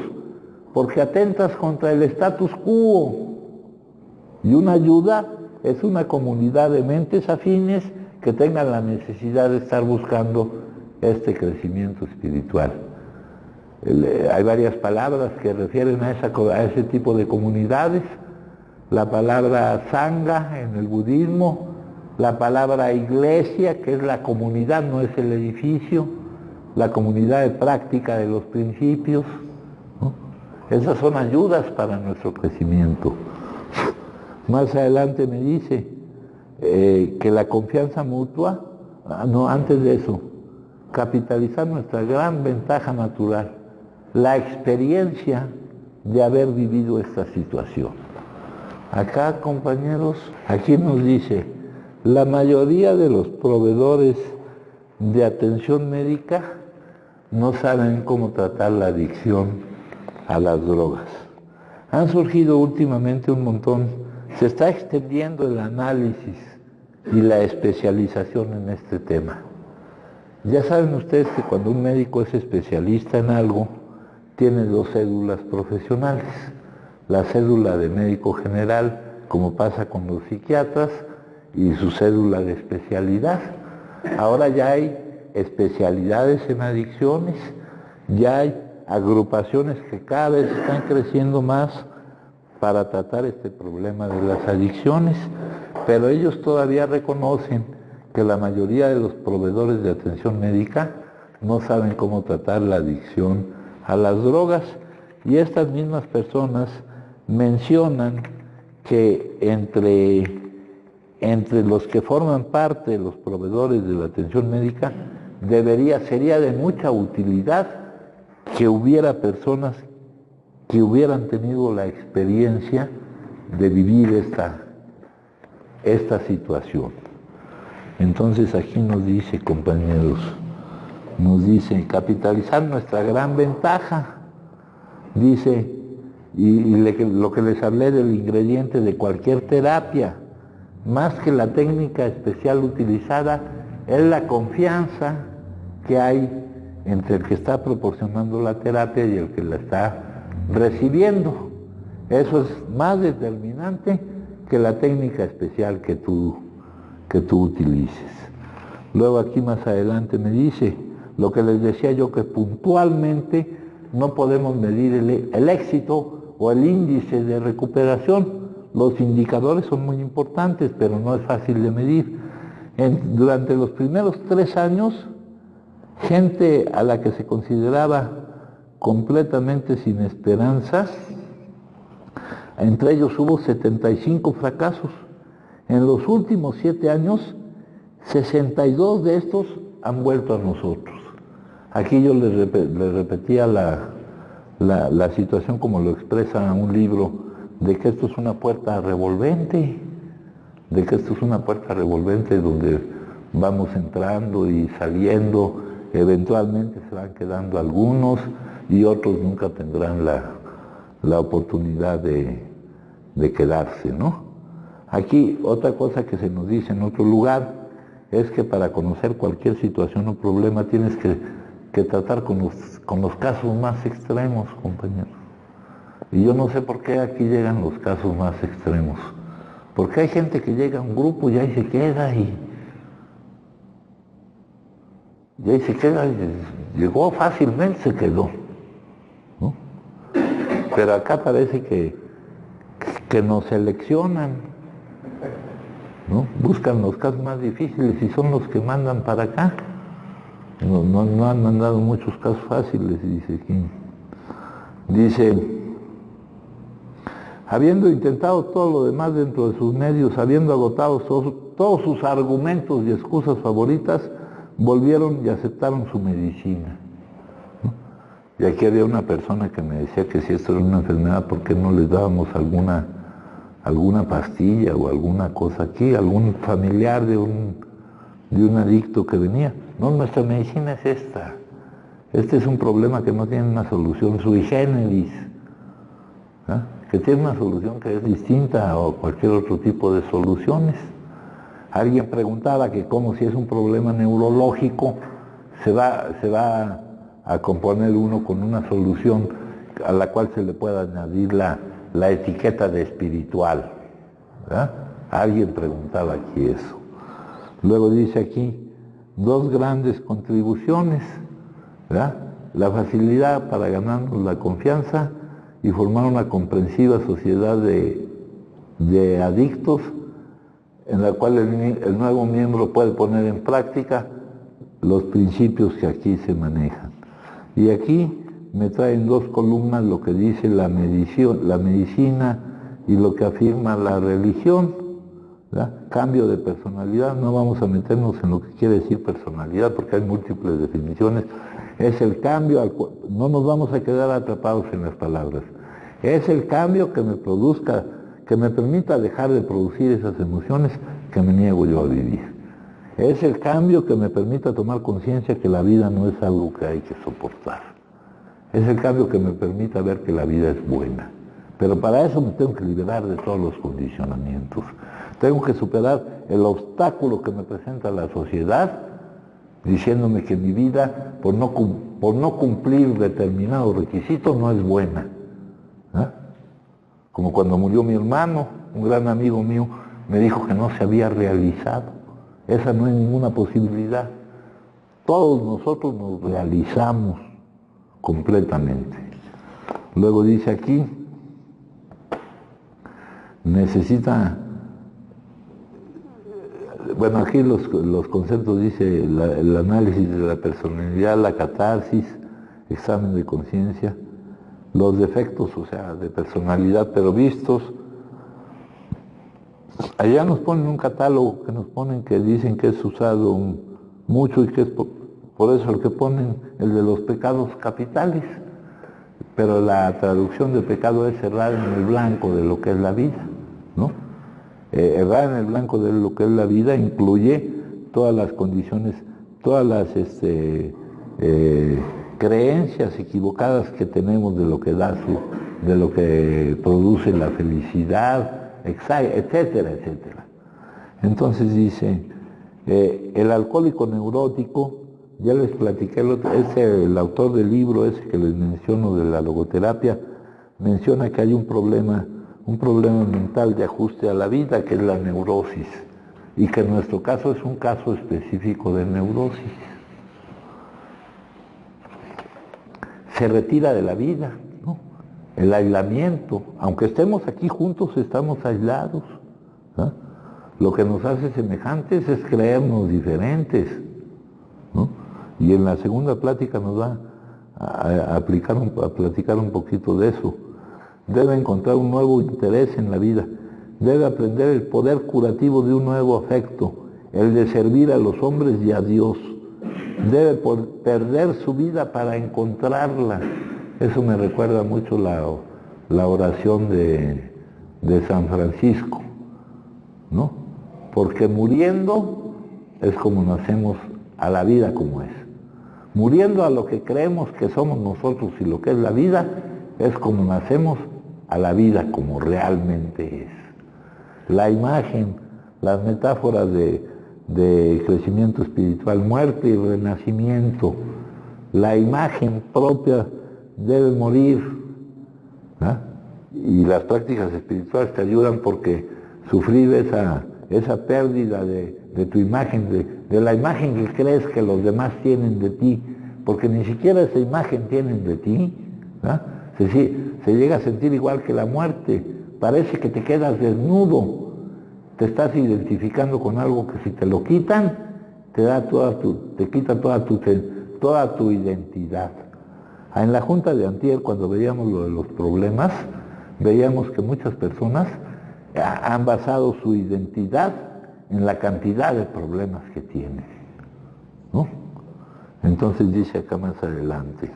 porque atentas contra el status quo. Y una ayuda es una comunidad de mentes afines que tengan la necesidad de estar buscando este crecimiento espiritual. Hay varias palabras que refieren a ese tipo de comunidades. La palabra sangha en el budismo, la palabra iglesia, que es la comunidad, no es el edificio, la comunidad de práctica de los principios, ¿no? Esas son ayudas para nuestro crecimiento. Más adelante me dice que la confianza mutua, antes de eso, capitalizar nuestra gran ventaja natural, la experiencia de haber vivido esta situación. Acá, compañeros, aquí nos dice, la mayoría de los proveedores de atención médica no saben cómo tratar la adicción a las drogas. Han surgido últimamente un montón, se está extendiendo el análisis y la especialización en este tema. Ya saben ustedes que cuando un médico es especialista en algo, tiene dos cédulas profesionales. La cédula de médico general, como pasa con los psiquiatras, y su cédula de especialidad. Ahora ya hay especialidades en adicciones, ya hay agrupaciones que cada vez están creciendo más para tratar este problema de las adicciones, pero ellos todavía reconocen que la mayoría de los proveedores de atención médica no saben cómo tratar la adicción a las drogas, y estas mismas personas mencionan que entre los que forman parte de los proveedores de la atención médica sería de mucha utilidad que hubiera personas que hubieran tenido la experiencia de vivir esta situación. Entonces aquí nos dice, compañeros, nos dice capitalizar nuestra gran ventaja, dice, lo que les hablé del ingrediente de cualquier terapia, más que la técnica especial utilizada, es la confianza que hay entre el que está proporcionando la terapia y el que la está recibiendo. Eso es más determinante que la técnica especial que tú utilices. Luego aquí más adelante me dice, lo que les decía yo, que puntualmente no podemos medir el éxito o el índice de recuperación. Los indicadores son muy importantes, pero no es fácil de medir. Durante los primeros 3 años, gente a la que se consideraba completamente sin esperanzas, entre ellos hubo 75 fracasos. En los últimos 7 años, 62 de estos han vuelto a nosotros. Aquí yo les repetía la situación como lo expresa un libro, de que esto es una puerta revolvente, donde vamos entrando y saliendo, eventualmente se van quedando algunos y otros nunca tendrán la oportunidad de quedarse, ¿no? Aquí otra cosa que se nos dice en otro lugar es que para conocer cualquier situación o problema tienes que tratar con los casos más extremos, compañeros. Y yo no sé por qué aquí llegan los casos más extremos. Porque hay gente que llega a un grupo y ahí se queda y llegó fácilmente, se quedó, ¿no? Pero acá parece que nos seleccionan, ¿no? Buscan los casos más difíciles y son los que mandan para acá. No han mandado muchos casos fáciles, dice aquí. Dice, habiendo intentado todo lo demás dentro de sus medios, habiendo agotado todos sus argumentos y excusas favoritas, volvieron y aceptaron su medicina, ¿no? Y aquí había una persona que me decía que si esto era una enfermedad, ¿por qué no les dábamos alguna pastilla o alguna cosa aquí, algún familiar de un adicto que venía? No, nuestra medicina es esta, Este es un problema que no tiene una solución sui generis, que tiene una solución que es distinta a cualquier otro tipo de soluciones. Alguien preguntaba que como si es un problema neurológico, se va a componer uno con una solución a la cual se le pueda añadir la etiqueta de espiritual, ¿verdad? Alguien preguntaba aquí eso. Luego dice aquí, dos grandes contribuciones, ¿verdad? La facilidad para ganarnos la confianza y formar una comprensiva sociedad de adictos en la cual el nuevo miembro puede poner en práctica los principios que aquí se manejan. Y aquí me traen dos columnas lo que dice la medicina y lo que afirma la religión, ¿verdad? Cambio de personalidad, no vamos a meternos en lo que quiere decir personalidad porque hay múltiples definiciones. Es el cambio, no nos vamos a quedar atrapados en las palabras. Es el cambio que me produzca, que me permita dejar de producir esas emociones que me niego yo a vivir. Es el cambio que me permita tomar conciencia que la vida no es algo que hay que soportar. Es el cambio que me permita ver que la vida es buena. Pero para eso me tengo que liberar de todos los condicionamientos. Tengo que superar el obstáculo que me presenta la sociedad, diciéndome que mi vida, por no cumplir determinados requisitos, no es buena. Como cuando murió mi hermano, un gran amigo mío me dijo que no se había realizado. Esa no es ninguna posibilidad. Todos nosotros nos realizamos completamente. Luego dice aquí, necesita, bueno, aquí los conceptos dice el análisis de la personalidad, la catarsis, examen de conciencia, los defectos, o sea, de personalidad, pero vistos. Allá nos ponen un catálogo que nos ponen que dicen que es usado mucho y que es por eso el que ponen el de los pecados capitales, pero la traducción de pecado es errar en el blanco de lo que es la vida, ¿no? Errar en el blanco de lo que es la vida incluye todas las condiciones, todas las creencias equivocadas que tenemos de lo que de lo que produce la felicidad, etcétera, etcétera. Entonces dice, el alcohólico neurótico, ya les platiqué, el autor del libro ese que les menciono de la logoterapia, menciona que hay un problema mental de ajuste a la vida, que es la neurosis, y que en nuestro caso es un caso específico de neurosis. Se retira de la vida, ¿no? El aislamiento, aunque estemos aquí juntos, estamos aislados, ¿no? Lo que nos hace semejantes es creernos diferentes, ¿no? Y en la segunda plática nos va a platicar un poquito de eso. Debe encontrar un nuevo interés en la vida, debe aprender el poder curativo de un nuevo afecto, el de servir a los hombres y a Dios. Debe perder su vida para encontrarla. Eso me recuerda mucho la oración de San Francisco, ¿no? Porque muriendo es como nacemos a la vida como es. Muriendo a lo que creemos que somos nosotros y lo que es la vida, es como nacemos a la vida como realmente es. La imagen, las metáforas de crecimiento espiritual, muerte y renacimiento, la imagen propia debe morir, ¿no? Y las prácticas espirituales te ayudan porque sufrir esa pérdida de tu imagen, de la imagen que crees que los demás tienen de ti, porque ni siquiera esa imagen tienen de ti, ¿no? Se llega a sentir igual que la muerte, parece que te quedas desnudo, te estás identificando con algo que si te lo quitan, te quita toda tu identidad. En la junta de antier, cuando veíamos lo de los problemas, veíamos que muchas personas han basado su identidad en la cantidad de problemas que tienen, ¿no? Entonces dice acá más adelante,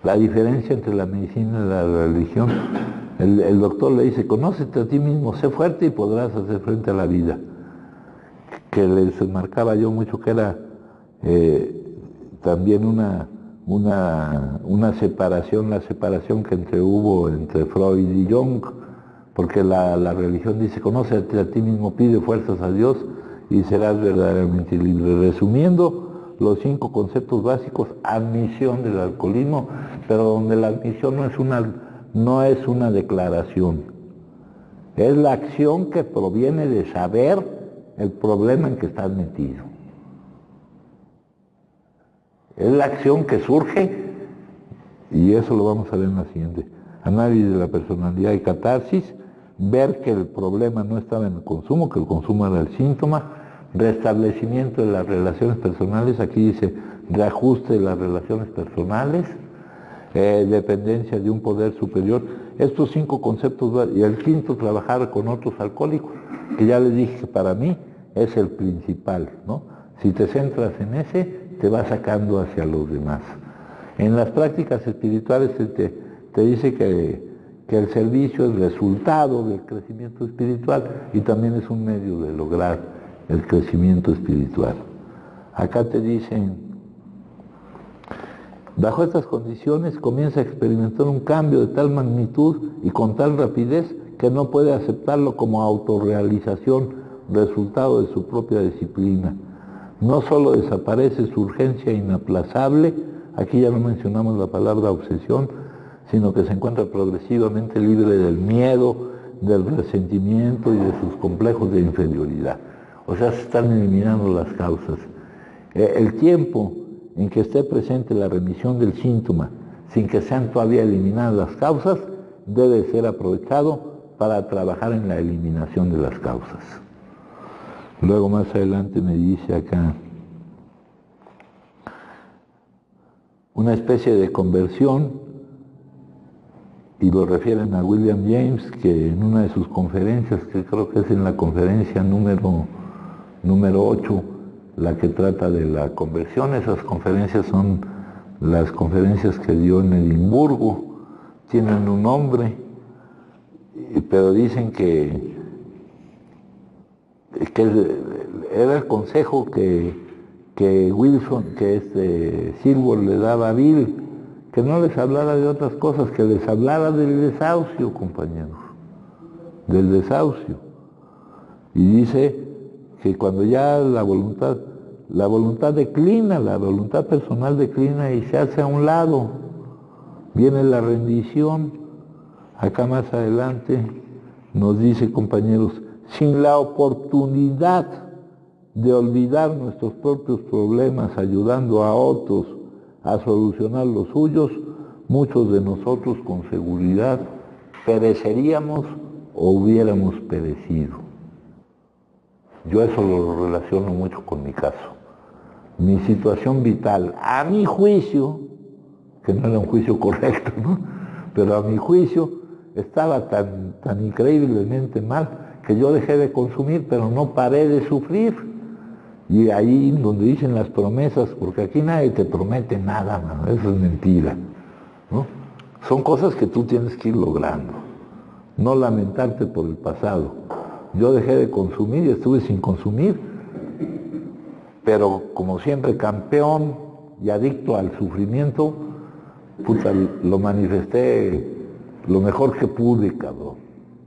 la diferencia entre la medicina y la religión, el doctor le dice, conócete a ti mismo, sé fuerte y podrás hacer frente a la vida. Que les marcaba yo mucho que era también una separación, la separación que hubo entre Freud y Jung, porque la religión dice, conócete a ti mismo, pide fuerzas a Dios y serás verdaderamente libre. Resumiendo, los 5 conceptos básicos: admisión del alcoholismo, pero donde la admisión no es una declaración, es la acción que proviene de saber el problema en que estás metido. Es la acción que surge, y eso lo vamos a ver en la siguiente. Análisis de la personalidad y catarsis, ver que el problema no estaba en el consumo, que el consumo era el síntoma. Restablecimiento de las relaciones personales, aquí dice reajuste de las relaciones personales, dependencia de un poder superior. Estos 5 conceptos, y el quinto, trabajar con otros alcohólicos, que ya les dije que para mí es el principal, ¿no? Si te centras en ese, te va sacando hacia los demás. En las prácticas espirituales te dice que el servicio es resultado del crecimiento espiritual y también es un medio de lograr el crecimiento espiritual. Acá te dicen, bajo estas condiciones comienza a experimentar un cambio de tal magnitud y con tal rapidez que no puede aceptarlo como autorrealización, resultado de su propia disciplina. No solo desaparece su urgencia inaplazable, aquí ya no mencionamos la palabra obsesión, sino que se encuentra progresivamente libre del miedo, del resentimiento y de sus complejos de inferioridad. O sea, se están eliminando las causas. El tiempo en que esté presente la remisión del síntoma, sin que sean todavía eliminadas las causas, debe ser aprovechado para trabajar en la eliminación de las causas. Luego más adelante me dice acá, una especie de conversión, y lo refieren a William James, que en una de sus conferencias, que creo que es en la conferencia número 8, la que trata de la conversión. Esas conferencias son las conferencias que dio en Edimburgo, tienen un nombre, pero dicen que era el consejo que Silver le daba a Bill, que no les hablara de otras cosas, que les hablara del desahucio, compañeros, del desahucio. Y dice que cuando ya la voluntad declina, la voluntad personal declina y se hace a un lado, viene la rendición. Acá más adelante nos dice, compañeros, sin la oportunidad de olvidar nuestros propios problemas ayudando a otros a solucionar los suyos, muchos de nosotros con seguridad pereceríamos o hubiéramos perecido. Yo eso lo relaciono mucho con mi caso. Mi situación vital, a mi juicio, que no era un juicio correcto, ¿no? Pero a mi juicio estaba tan increíblemente mal que yo dejé de consumir, pero no paré de sufrir. Y ahí donde dicen las promesas, porque aquí nadie te promete nada, mano, eso es mentira, ¿no? Son cosas que tú tienes que ir logrando, no lamentarte por el pasado. Yo dejé de consumir y estuve sin consumir, pero como siempre campeón y adicto al sufrimiento, puta, lo manifesté lo mejor que pude, cabrón,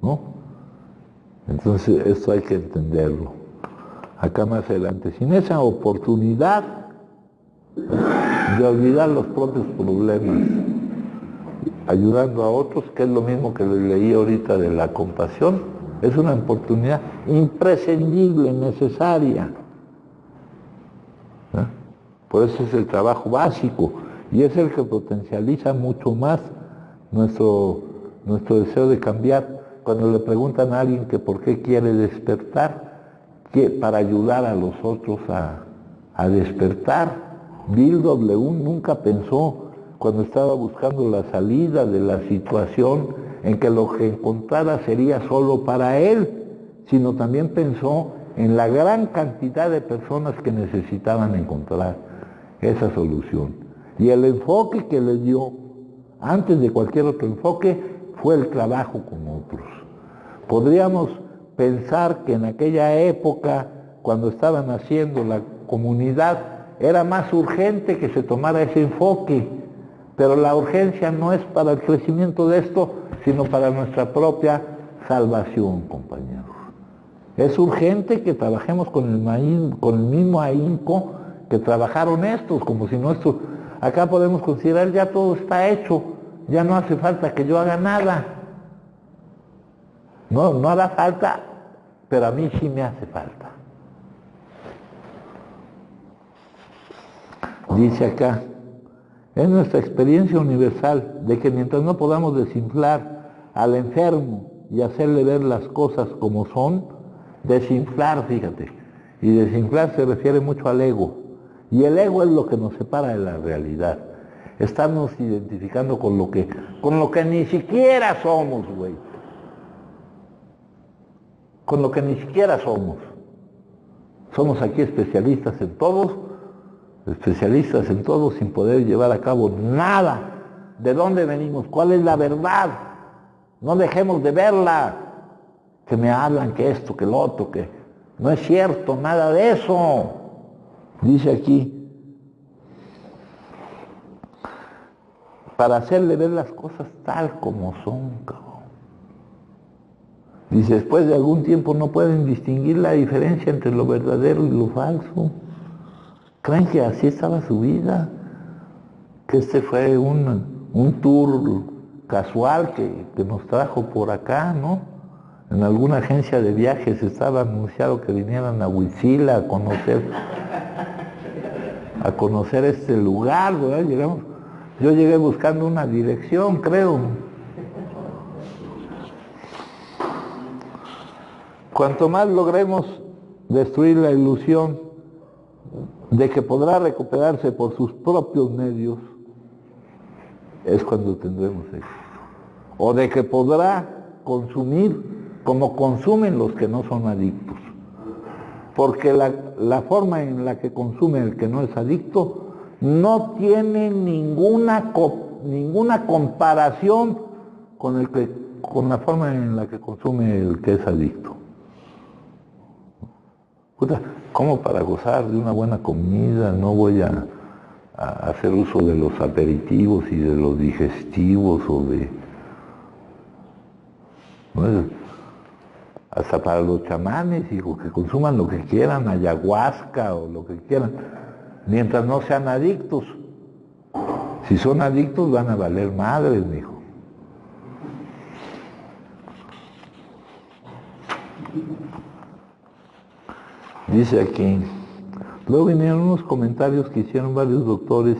¿no? Entonces esto hay que entenderlo. Acá más adelante, sin esa oportunidad de olvidar los propios problemas, ayudando a otros, que es lo mismo que les leí ahorita de la compasión, es una oportunidad imprescindible, necesaria. Por eso es el trabajo básico y es el que potencializa mucho más nuestro deseo de cambiar. Cuando le preguntan a alguien que por qué quiere despertar, que para ayudar a los otros a despertar. Bill W. nunca pensó, cuando estaba buscando la salida de la situación, en que lo que encontrara sería solo para él, sino también pensó en la gran cantidad de personas que necesitaban encontrar esa solución. Y el enfoque que le dio, antes de cualquier otro enfoque, fue el trabajo con otros. Podríamos pensar que en aquella época, cuando estaban haciendo la comunidad, era más urgente que se tomara ese enfoque, pero la urgencia no es para el crecimiento de esto, sino para nuestra propia salvación, compañeros. Es urgente que trabajemos con el mismo ahínco que trabajaron estos, como si nuestro, acá podemos considerar ya todo está hecho, ya no hace falta que yo haga nada. No hará falta, pero a mí sí me hace falta. Dice acá, es nuestra experiencia universal de que mientras no podamos desinflar al enfermo y hacerle ver las cosas como son, desinflar, fíjate, y desinflar se refiere mucho al ego, y el ego es lo que nos separa de la realidad. Estamos identificando con lo que ni siquiera somos, güey. Con lo que ni siquiera somos. Somos aquí especialistas en todo sin poder llevar a cabo nada. ¿De dónde venimos? ¿Cuál es la verdad? No dejemos de verla. Que me hablan que esto, que lo otro, que no es cierto, nada de eso. Dice aquí, para hacerle ver las cosas tal como son, cabrón. Dice, después de algún tiempo no pueden distinguir la diferencia entre lo verdadero y lo falso. ¿Creen que así estaba su vida? Que este fue un tour casual que nos trajo por acá, ¿no? En alguna agencia de viajes estaba anunciado que vinieran a Huitzila a conocer este lugar, ¿verdad? Yo llegué buscando una dirección, creo. Cuanto más logremos destruir la ilusión de que podrá recuperarse por sus propios medios, es cuando tendremos éxito. O de que podrá consumir como consumen los que no son adictos. Porque la forma en la que consume el que no es adicto no tiene ninguna comparación con la forma en la que consume el que es adicto. ¿Cómo para gozar de una buena comida no voy a hacer uso de los aperitivos y de los digestivos o de... Bueno, hasta para los chamanes, hijo, que consuman lo que quieran, ayahuasca o lo que quieran, mientras no sean adictos. Si son adictos van a valer madres, mijo. Dice aquí, luego vinieron unos comentarios que hicieron varios doctores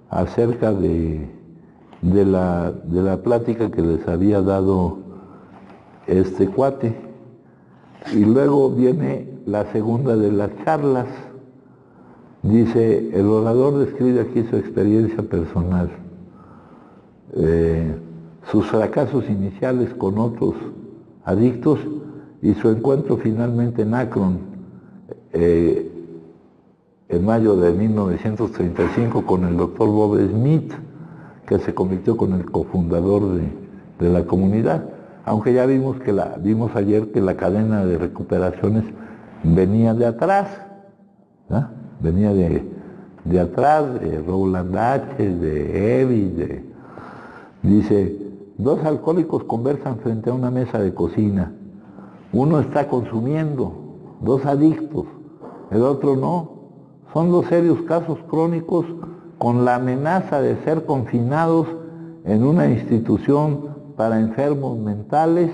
acerca de la plática que les había dado este cuate. Y luego viene la segunda de las charlas. Dice, el orador describe aquí su experiencia personal, sus fracasos iniciales con otros adictos y su encuentro finalmente en Akron, en mayo de 1935 con el doctor Bob Smith, que se convirtió con el cofundador de la comunidad. Aunque ya vimos ayer que la cadena de recuperaciones venía de atrás, ¿no? Venía de atrás, de Roland H., de Evi, dice, dos alcohólicos conversan frente a una mesa de cocina. Uno está consumiendo, dos adictos, el otro no. Son dos serios casos crónicos con la amenaza de ser confinados en una institución para enfermos mentales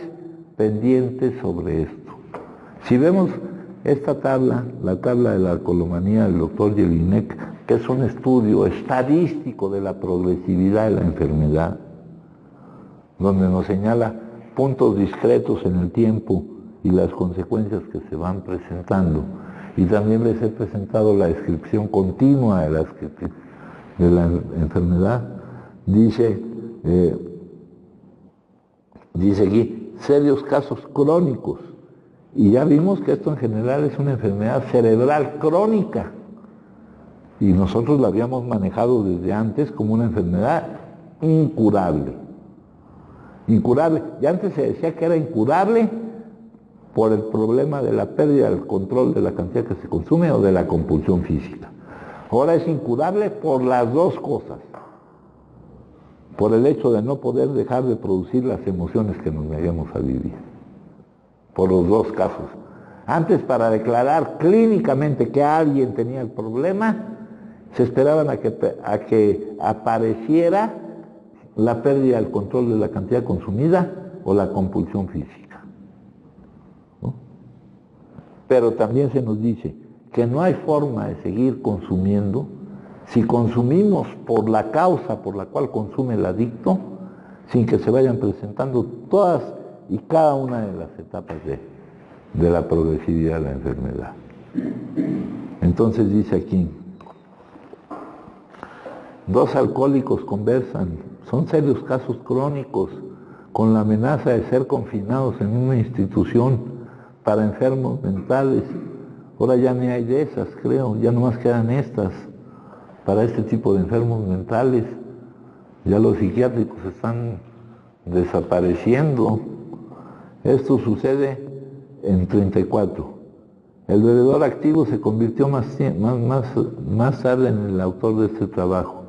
pendientes sobre esto. Si vemos esta tabla, la tabla de la alcoholomanía del doctor Jelinek, que es un estudio estadístico de la progresividad de la enfermedad, donde nos señala puntos discretos en el tiempo y las consecuencias que se van presentando. Y también les he presentado la descripción continua de la enfermedad. Dice aquí, serios casos crónicos. Y ya vimos que esto en general es una enfermedad cerebral crónica. Y nosotros la habíamos manejado desde antes como una enfermedad incurable. Incurable. Y antes se decía que era incurable por el problema de la pérdida del control de la cantidad que se consume o de la compulsión física. Ahora es incurable por las dos cosas. Por el hecho de no poder dejar de producir las emociones que nos neguemos a vivir. Por los dos casos. Antes, para declarar clínicamente que alguien tenía el problema, se esperaban a que apareciera la pérdida del control de la cantidad consumida o la compulsión física, ¿no? Pero también se nos dice que no hay forma de seguir consumiendo si consumimos por la causa por la cual consume el adicto, sin que se vayan presentando todas y cada una de las etapas de la progresividad de la enfermedad. Entonces dice aquí, dos alcohólicos conversan, son serios casos crónicos, con la amenaza de ser confinados en una institución para enfermos mentales. Ahora ya ni hay de esas, creo, ya nomás quedan estas, para este tipo de enfermos mentales. Ya los psiquiátricos están desapareciendo. Esto sucede en 34. El bebedor activo se convirtió más tarde en el autor de este trabajo.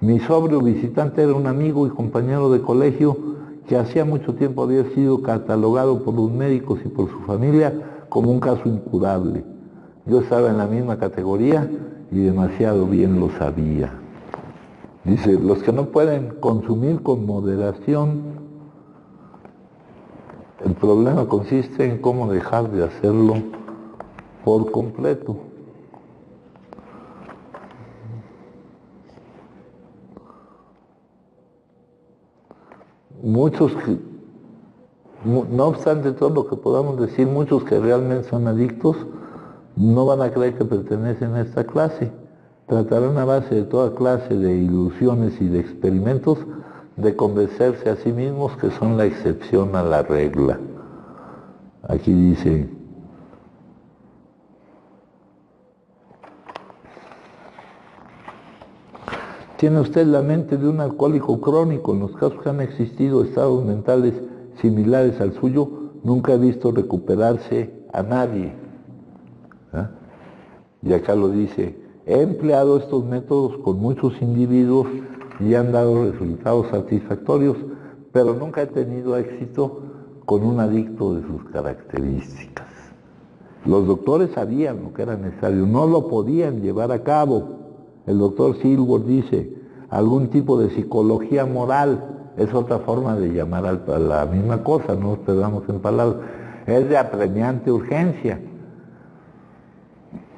Mi sobrio visitante era un amigo y compañero de colegio que hacía mucho tiempo había sido catalogado por los médicos y por su familia como un caso incurable. Yo estaba en la misma categoría y demasiado bien lo sabía. Dice, los que no pueden consumir con moderación, el problema consiste en cómo dejar de hacerlo por completo. Muchos que, no obstante todo lo que podamos decir, muchos que realmente son adictos no van a creer que pertenecen a esta clase. Tratarán a base de toda clase de ilusiones y de experimentos de convencerse a sí mismos que son la excepción a la regla. Aquí dice, tiene usted la mente de un alcohólico crónico. En los casos que han existido estados mentales similares al suyo, nunca he visto recuperarse a nadie. ¿Ah? Y acá lo dice, he empleado estos métodos con muchos individuos y han dado resultados satisfactorios, pero nunca he tenido éxito con un adicto de sus características. Los doctores sabían lo que era necesario, no lo podían llevar a cabo. El doctor Silver dice, algún tipo de psicología moral, es otra forma de llamar a la misma cosa, no nos perdamos en palabras, es de apremiante urgencia.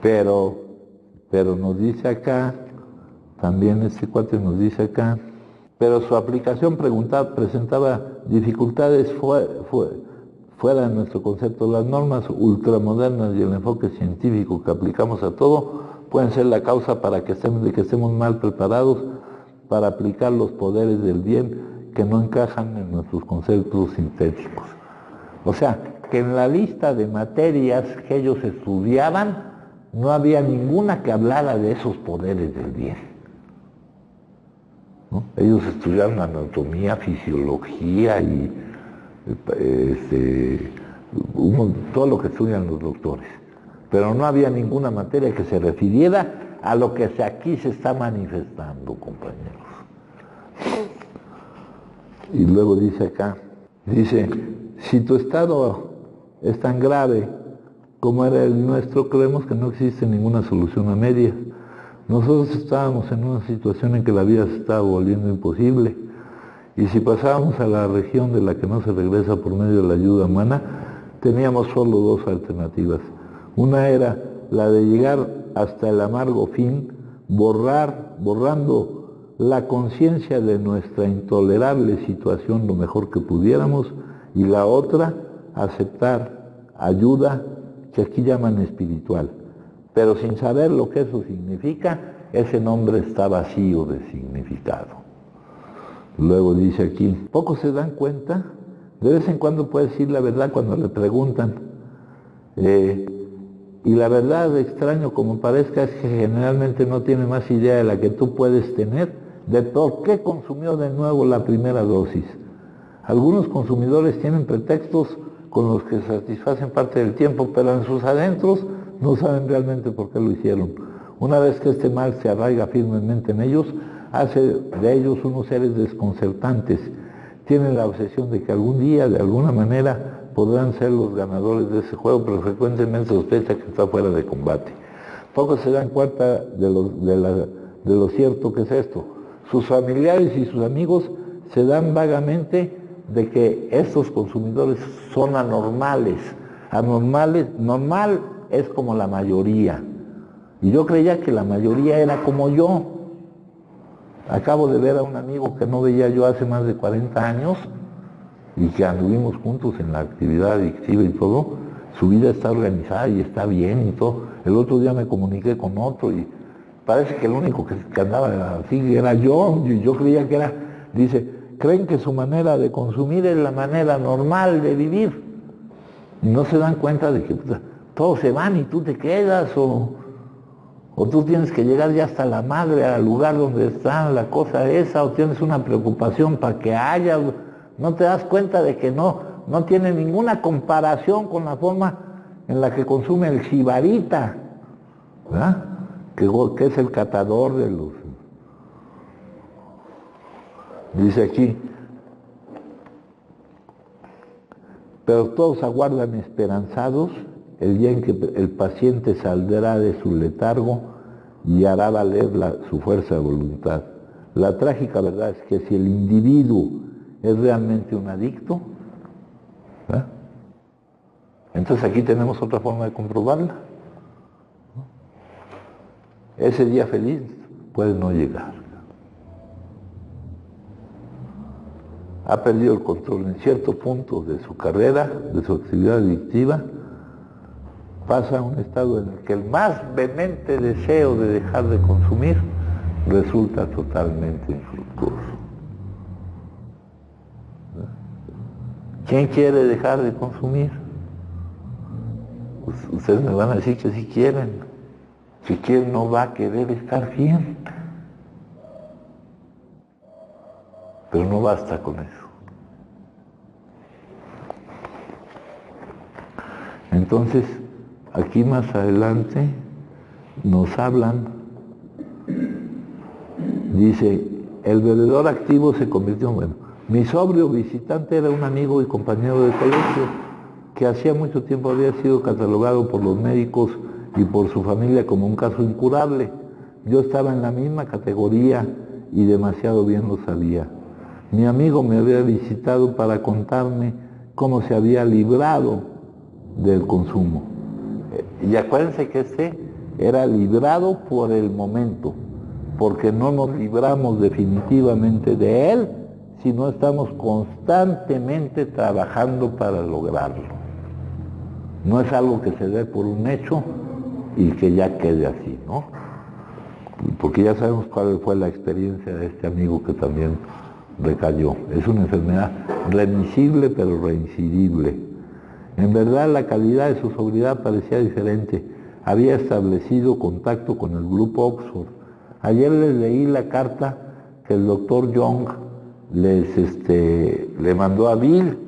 Pero nos dice acá, también este cuate nos dice acá, pero su aplicación presentaba dificultades fuera de nuestro concepto. Las normas ultramodernas y el enfoque científico que aplicamos a todo pueden ser la causa de que estemos mal preparados para aplicar los poderes del bien que no encajan en nuestros conceptos sintéticos. O sea, que en la lista de materias que ellos estudiaban no había ninguna que hablara de esos poderes del bien, ¿no? Ellos estudiaron anatomía, fisiología y todo lo que estudian los doctores, pero no había ninguna materia que se refiriera a lo que aquí se está manifestando, compañeros. Y luego dice acá, dice, si tu estado es tan grave como era el nuestro, creemos que no existe ninguna solución a medias. Nosotros estábamos en una situación en que la vida se estaba volviendo imposible, y si pasábamos a la región de la que no se regresa por medio de la ayuda humana, teníamos solo dos alternativas. Una era la de llegar hasta el amargo fin, borrando la conciencia de nuestra intolerable situación lo mejor que pudiéramos, y la otra, aceptar ayuda, que aquí llaman espiritual, pero sin saber lo que eso significa. Ese nombre está vacío de significado. Luego dice aquí, pocos se dan cuenta, de vez en cuando puede decir la verdad cuando le preguntan, y la verdad, extraño como parezca, es que generalmente no tiene más idea de la que tú puedes tener de por qué consumió de nuevo la primera dosis. Algunos consumidores tienen pretextos con los que satisfacen parte del tiempo, pero en sus adentros no saben realmente por qué lo hicieron. Una vez que este mal se arraiga firmemente en ellos, hace de ellos unos seres desconcertantes. Tienen la obsesión de que algún día, de alguna manera, podrán ser los ganadores de ese juego, pero frecuentemente sospecha que está fuera de combate. Pocos se dan cuenta de lo cierto que es esto. Sus familiares y sus amigos se dan vagamente de que estos consumidores son anormales. Normal es como la mayoría. Y yo creía que la mayoría era como yo. Acabo de ver a un amigo que no veía yo hace más de 40 años y que anduvimos juntos en la actividad adictiva y todo. Su vida está organizada y está bien y todo. El otro día me comuniqué con otro y parece que el único que andaba así era yo. Yo creía que era, dice, creen que su manera de consumir es la manera normal de vivir. Y no se dan cuenta de que todos se van y tú te quedas o tú tienes que llegar ya hasta la madre al lugar donde está la cosa esa, o tienes una preocupación para que haya, no te das cuenta de que no tiene ninguna comparación con la forma en la que consume el jibarita, ¿verdad? Que es el catador de los... Dice aquí, pero todos aguardan esperanzados el día en que el paciente saldrá de su letargo y hará valer su fuerza de voluntad. La trágica verdad es que si el individuo es realmente un adicto, ¿verdad? Entonces aquí tenemos otra forma de comprobarla. Ese día feliz puede no llegar. Ha perdido el control en cierto punto de su carrera, de su actividad adictiva, pasa a un estado en el que el más vehemente deseo de dejar de consumir resulta totalmente infructuoso. ¿Quién quiere dejar de consumir? Pues ustedes me van a decir que sí quieren. Si quieren no va a querer estar bien. Pero no basta con eso. Entonces, aquí más adelante nos hablan, dice, el bebedor activo se convirtió en bueno. Mi sobrio visitante era un amigo y compañero de colegio que hacía mucho tiempo había sido catalogado por los médicos y por su familia como un caso incurable. Yo estaba en la misma categoría y demasiado bien lo sabía. Mi amigo me había visitado para contarme cómo se había librado del consumo. Y acuérdense que este era librado por el momento, porque no nos libramos definitivamente de él si no estamos constantemente trabajando para lograrlo. No es algo que se dé por un hecho y que ya quede así, ¿no? Porque ya sabemos cuál fue la experiencia de este amigo que también recayó. Es una enfermedad remisible pero reincidible. En verdad la calidad de su sobriedad parecía diferente. Había establecido contacto con el grupo Oxford. Ayer les leí la carta que el doctor Young le mandó a Bill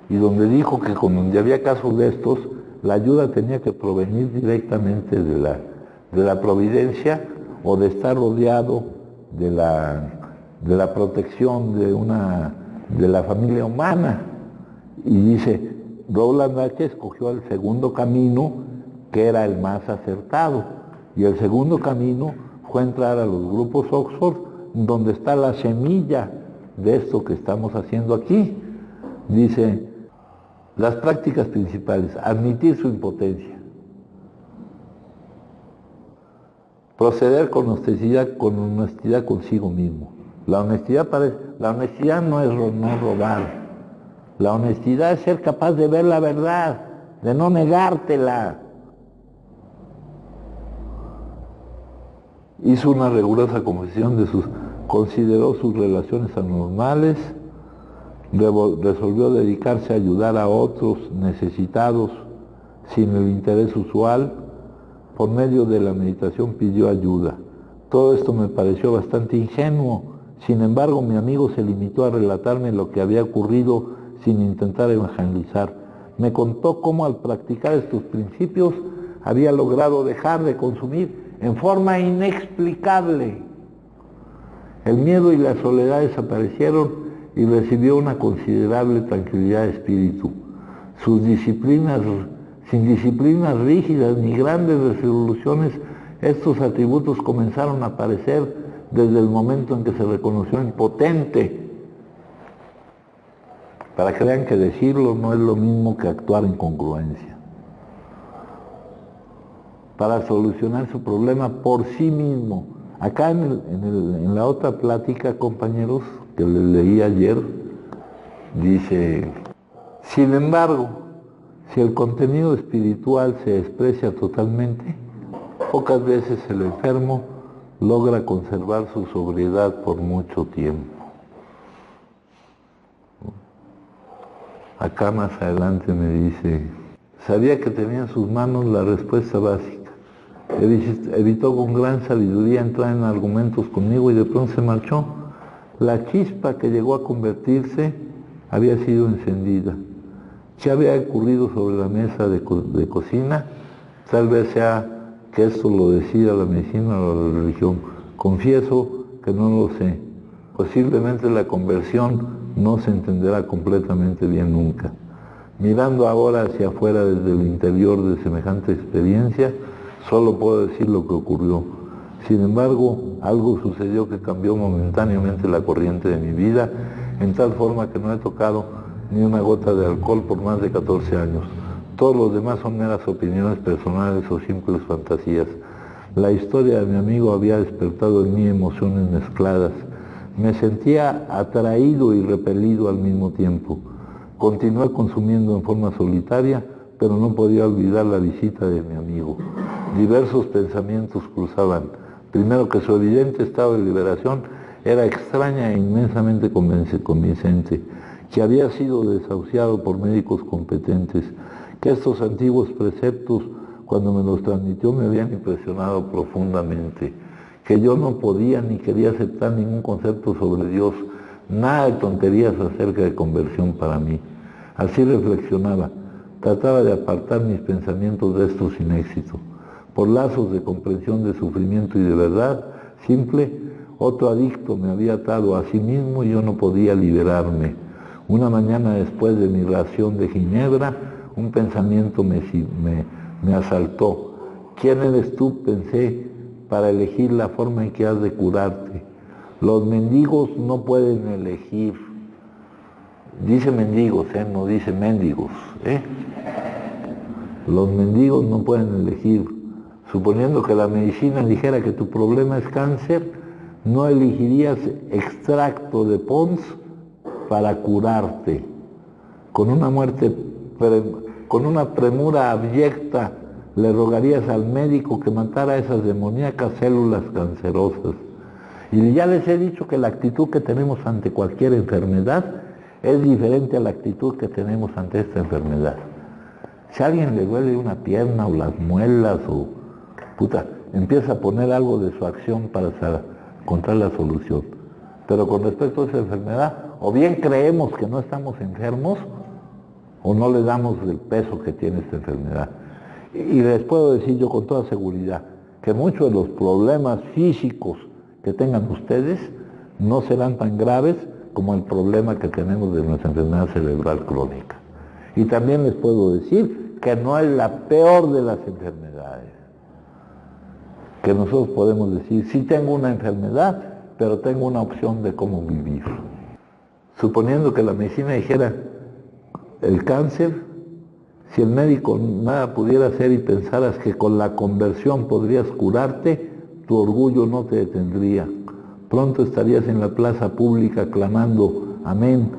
y donde dijo que cuando había casos de estos, la ayuda tenía que provenir directamente de la providencia o de estar rodeado de la protección de la familia humana. Y dice, Rowland H. escogió el segundo camino, que era el más acertado. Y el segundo camino fue entrar a los grupos Oxford, donde está la semilla de esto que estamos haciendo aquí. Dice, las prácticas principales, admitir su impotencia, proceder con honestidad consigo mismo. La honestidad no es no robar. La honestidad es ser capaz de ver la verdad, de no negártela. Hizo una rigurosa confesión consideró sus relaciones anormales, resolvió dedicarse a ayudar a otros necesitados sin el interés usual. Por medio de la meditación pidió ayuda. Todo esto me pareció bastante ingenuo. Sin embargo, mi amigo se limitó a relatarme lo que había ocurrido sin intentar evangelizar. Me contó cómo al practicar estos principios había logrado dejar de consumir en forma inexplicable. El miedo y la soledad desaparecieron y recibió una considerable tranquilidad de espíritu. Sin disciplinas rígidas ni grandes resoluciones, estos atributos comenzaron a aparecer desde el momento en que se reconoció impotente. Para que vean que decirlo no es lo mismo que actuar en congruencia. Para solucionar su problema por sí mismo. Acá en la otra plática, compañeros, que les leí ayer, dice, sin embargo, si el contenido espiritual se desprecia totalmente, pocas veces el enfermo logra conservar su sobriedad por mucho tiempo. Acá más adelante me dice, sabía que tenía en sus manos la respuesta básica. Evitó con gran sabiduría entrar en argumentos conmigo y de pronto se marchó. La chispa que llegó a convertirse había sido encendida. ¿Qué había ocurrido sobre la mesa de cocina? Tal vez sea que esto lo decida la medicina o la religión. Confieso que no lo sé. Posiblemente la conversión no se entenderá completamente bien nunca. Mirando ahora hacia afuera desde el interior de semejante experiencia, solo puedo decir lo que ocurrió. Sin embargo, algo sucedió que cambió momentáneamente la corriente de mi vida, en tal forma que no he tocado ni una gota de alcohol por más de 14 años. Todos los demás son meras opiniones personales o simples fantasías. La historia de mi amigo había despertado en mí emociones mezcladas. Me sentía atraído y repelido al mismo tiempo. Continué consumiendo en forma solitaria, pero no podía olvidar la visita de mi amigo. Diversos pensamientos cruzaban. Primero, que su evidente estado de liberación era extraña e inmensamente convincente, que había sido desahuciado por médicos competentes, que estos antiguos preceptos, cuando me los transmitió, me habían impresionado profundamente, que yo no podía ni quería aceptar ningún concepto sobre Dios, nada de tonterías acerca de conversión para mí. Así reflexionaba, trataba de apartar mis pensamientos de estos sin éxito. Por lazos de comprensión de sufrimiento y de verdad simple, otro adicto me había atado a sí mismo y yo no podía liberarme. Una mañana después de mi ración de ginebra, un pensamiento me asaltó. ¿Quién eres tú?, pensé, para elegir la forma en que has de curarte. Los mendigos no pueden elegir. Dice mendigos, no dice mendigos. Los mendigos no pueden elegir. Suponiendo que la medicina dijera que tu problema es cáncer, no elegirías extracto de Pons para curarte. Con una premura abyecta le rogarías al médico que matara esas demoníacas células cancerosas. Y ya les he dicho que la actitud que tenemos ante cualquier enfermedad es diferente a la actitud que tenemos ante esta enfermedad. Si a alguien le duele una pierna o las muelas o empieza a poner algo de su acción para encontrar la solución. Pero con respecto a esa enfermedad, o bien creemos que no estamos enfermos, o no le damos el peso que tiene esta enfermedad. Y les puedo decir yo con toda seguridad que muchos de los problemas físicos que tengan ustedes no serán tan graves como el problema que tenemos de nuestra enfermedad cerebral crónica. Y también les puedo decir que no es la peor de las enfermedades. Que nosotros podemos decir, sí tengo una enfermedad, pero tengo una opción de cómo vivir. Suponiendo que la medicina dijera, el cáncer, si el médico nada pudiera hacer y pensaras que con la conversión podrías curarte, tu orgullo no te detendría. Pronto estarías en la plaza pública clamando amén,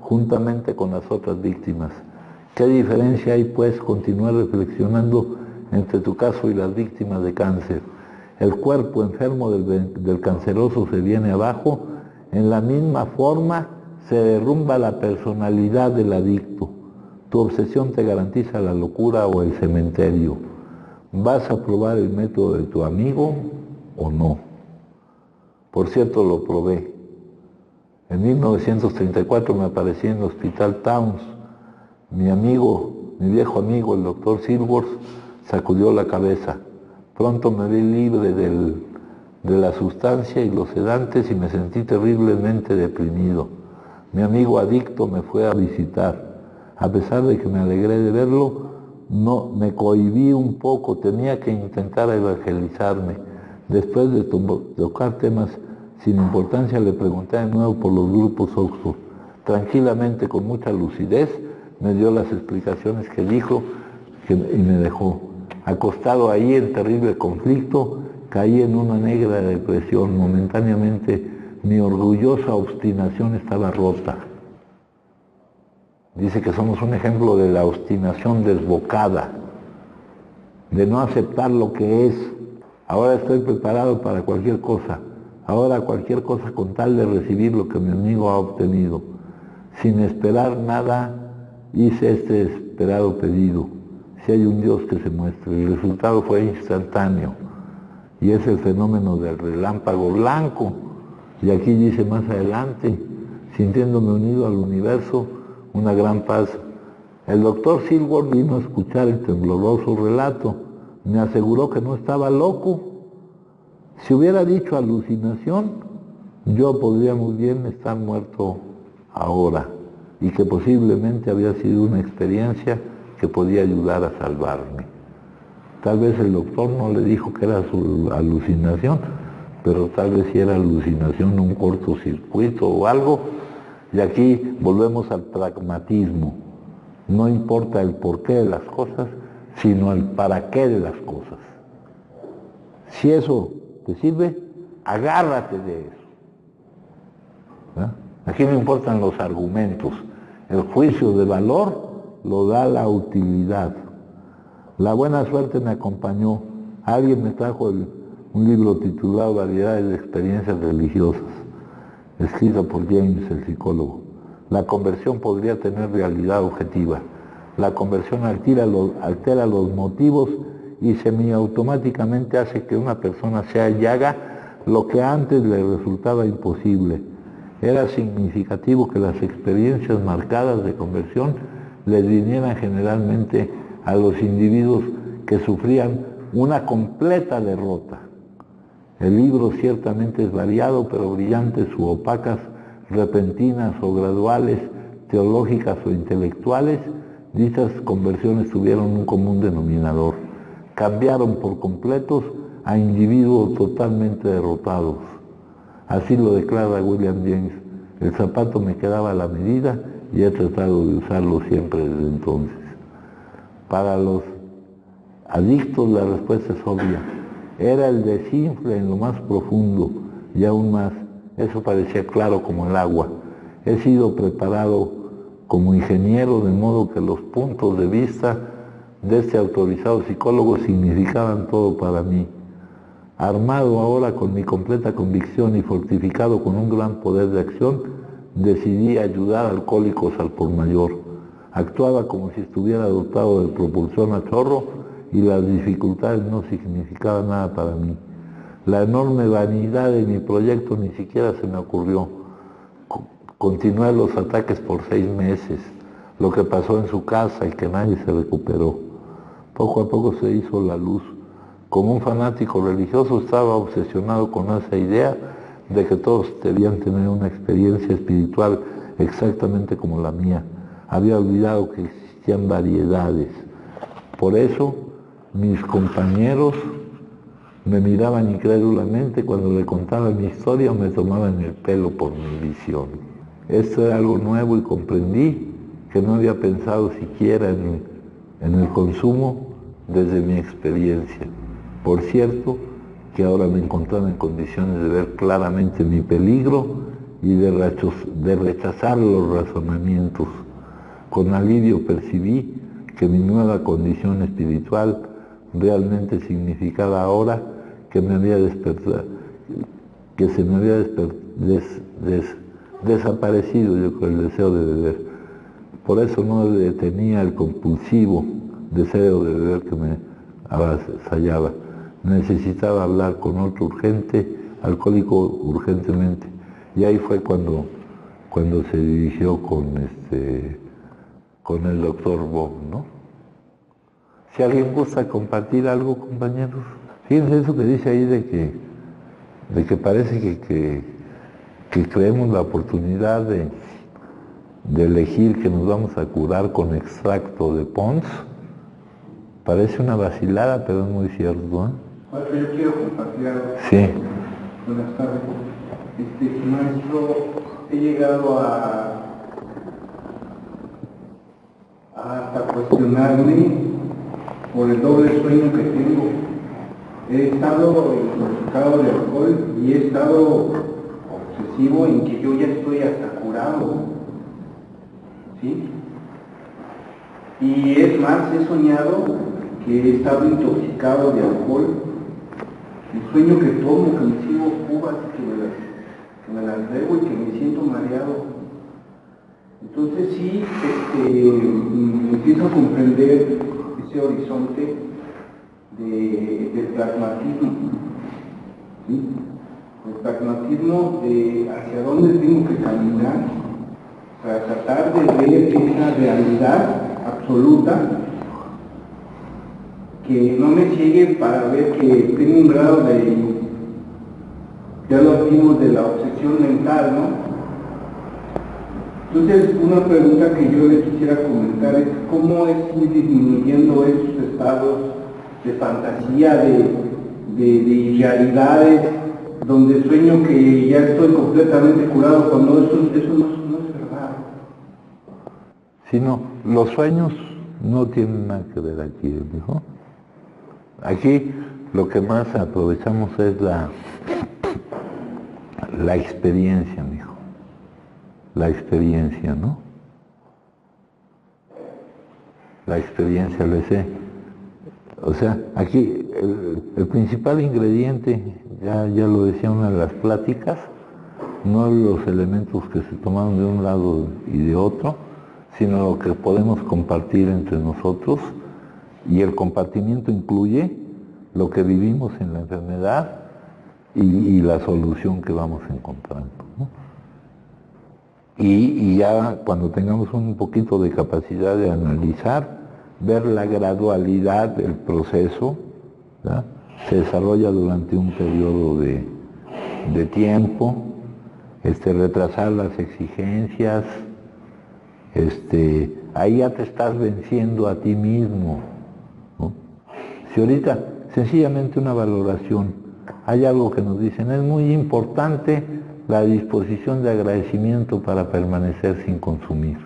juntamente con las otras víctimas. ¿Qué diferencia hay, pues, continuar reflexionando entre tu caso y las víctimas de cáncer? El cuerpo enfermo del canceroso se viene abajo, en la misma forma se derrumba la personalidad del adicto. Tu obsesión te garantiza la locura o el cementerio. ¿Vas a probar el método de tu amigo o no? Por cierto, lo probé. En 1934 me aparecí en el Hospital Towns. Mi viejo amigo, el doctor Silvers, sacudió la cabeza. Pronto me vi libre de la sustancia y los sedantes y me sentí terriblemente deprimido. Mi amigo adicto me fue a visitar. A pesar de que me alegré de verlo, no me cohibí un poco, tenía que intentar evangelizarme. Después de tocar temas sin importancia, le pregunté de nuevo por los grupos Oxford. Tranquilamente, con mucha lucidez, me dio las explicaciones que dijo y me dejó. Acostado ahí en terrible conflicto, caí en una negra depresión. Momentáneamente, mi orgullosa obstinación estaba rota. Dice que somos un ejemplo de la obstinación desbocada, de no aceptar lo que es. Ahora estoy preparado para cualquier cosa. Ahora cualquier cosa con tal de recibir lo que mi amigo ha obtenido. Sin esperar nada, hice este esperado pedido. Si hay un Dios que se muestre. El resultado fue instantáneo. Y es el fenómeno del relámpago blanco. Y aquí dice más adelante, sintiéndome unido al universo, una gran paz. El doctor Silworth vino a escuchar el tembloroso relato. Me aseguró que no estaba loco. Si hubiera dicho alucinación, yo podría muy bien estar muerto ahora y que posiblemente había sido una experiencia que podía ayudar a salvarme. Tal vez el doctor no le dijo que era su alucinación, pero tal vez si era alucinación, un cortocircuito o algo. Y aquí volvemos al pragmatismo. No importa el porqué de las cosas, sino el para qué de las cosas. Si eso te sirve, agárrate de eso. ¿Ah? Aquí no importan los argumentos. El juicio de valor lo da la utilidad. La buena suerte me acompañó. Alguien me trajo un libro titulado Variedades de experiencias religiosas, escrito por James, el psicólogo. La conversión podría tener realidad objetiva. La conversión altera los motivos y semiautomáticamente hace que una persona sea y haga lo que antes le resultaba imposible. Era significativo que las experiencias marcadas de conversión les vinieran generalmente a los individuos que sufrían una completa derrota. El libro ciertamente es variado, pero brillantes u opacas, repentinas o graduales, teológicas o intelectuales, dichas conversiones tuvieron un común denominador. Cambiaron por completos a individuos totalmente derrotados. Así lo declara William James. El zapato me quedaba a la medida y he tratado de usarlo siempre desde entonces. Para los adictos la respuesta es obvia. Era el desinfle en lo más profundo y aún más. Eso parecía claro como el agua. He sido preparado como ingeniero de modo que los puntos de vista de este autorizado psicólogo significaban todo para mí. Armado ahora con mi completa convicción y fortificado con un gran poder de acción, decidí ayudar a alcohólicos al por mayor. Actuaba como si estuviera dotado de propulsión a chorro y las dificultades no significaban nada para mí. La enorme vanidad de mi proyecto ni siquiera se me ocurrió. Continué los ataques por 6 meses, lo que pasó en su casa y que nadie se recuperó. Poco a poco se hizo la luz. Como un fanático religioso estaba obsesionado con esa idea de que todos debían tener una experiencia espiritual exactamente como la mía. Había olvidado que existían variedades. Por eso, mis compañeros me miraban incrédulamente cuando le contaba mi historia o me tomaban el pelo por mi visión. Esto era algo nuevo y comprendí que no había pensado siquiera en el consumo desde mi experiencia. Por cierto, que ahora me encontraba en condiciones de ver claramente mi peligro y de rechazar los razonamientos. Con alivio percibí que mi nueva condición espiritual realmente significaba ahora que me había despertado, que se me había desaparecido, yo creo, el deseo de beber. Por eso no detenía el compulsivo deseo de beber que me avasallaba. Necesitaba hablar con otro alcohólico urgentemente. Y ahí fue cuando se dirigió con el doctor Bob, ¿no? Si alguien gusta compartir algo, compañeros. Fíjense eso que dice ahí de que parece que creemos la oportunidad de elegir que nos vamos a curar con extracto de Pons. Parece una vacilada, pero es muy cierto, ¿eh? Bueno, yo quiero compartir algo. Sí. Buenas tardes. Maestro, he llegado hasta cuestionarme por el doble sueño que tengo. He estado intoxicado de alcohol y he estado obsesivo en que yo ya estoy hasta curado. ¿Sí? Y es más, he soñado que he estado intoxicado de alcohol. El sueño que tomo, que me sigo cubas, que me las bebo y que me siento mareado. Entonces sí, empiezo a comprender ese horizonte del pragmatismo, ¿sí? El pragmatismo de hacia dónde tengo que caminar para tratar de ver esa realidad absoluta, que no me ciegue para ver que tengo un grado ya lo vimos, de la obsesión mental, ¿no? Entonces, una pregunta que yo le quisiera comentar es cómo es ir disminuyendo esos estados de fantasía, de irrealidades, donde sueño que ya estoy completamente curado, cuando eso no es verdad. Sí, no, los sueños no tienen nada que ver aquí, ¿no? Aquí lo que más aprovechamos es la experiencia, mijo. La experiencia, ¿no? La experiencia, lo sé. O sea, aquí el principal ingrediente, ya lo decía una de las pláticas, no los elementos que se tomaron de un lado y de otro, sino lo que podemos compartir entre nosotros, y el compartimiento incluye lo que vivimos en la enfermedad y la solución que vamos encontrando, ¿no? Y ya cuando tengamos un poquito de capacidad de analizar, ver la gradualidad del proceso, ¿verdad? Se desarrolla durante un periodo de tiempo, retrasar las exigencias, ahí ya te estás venciendo a ti mismo, ¿no? Si ahorita, sencillamente una valoración, hay algo que nos dicen, es muy importante la disposición de agradecimiento para permanecer sin consumir.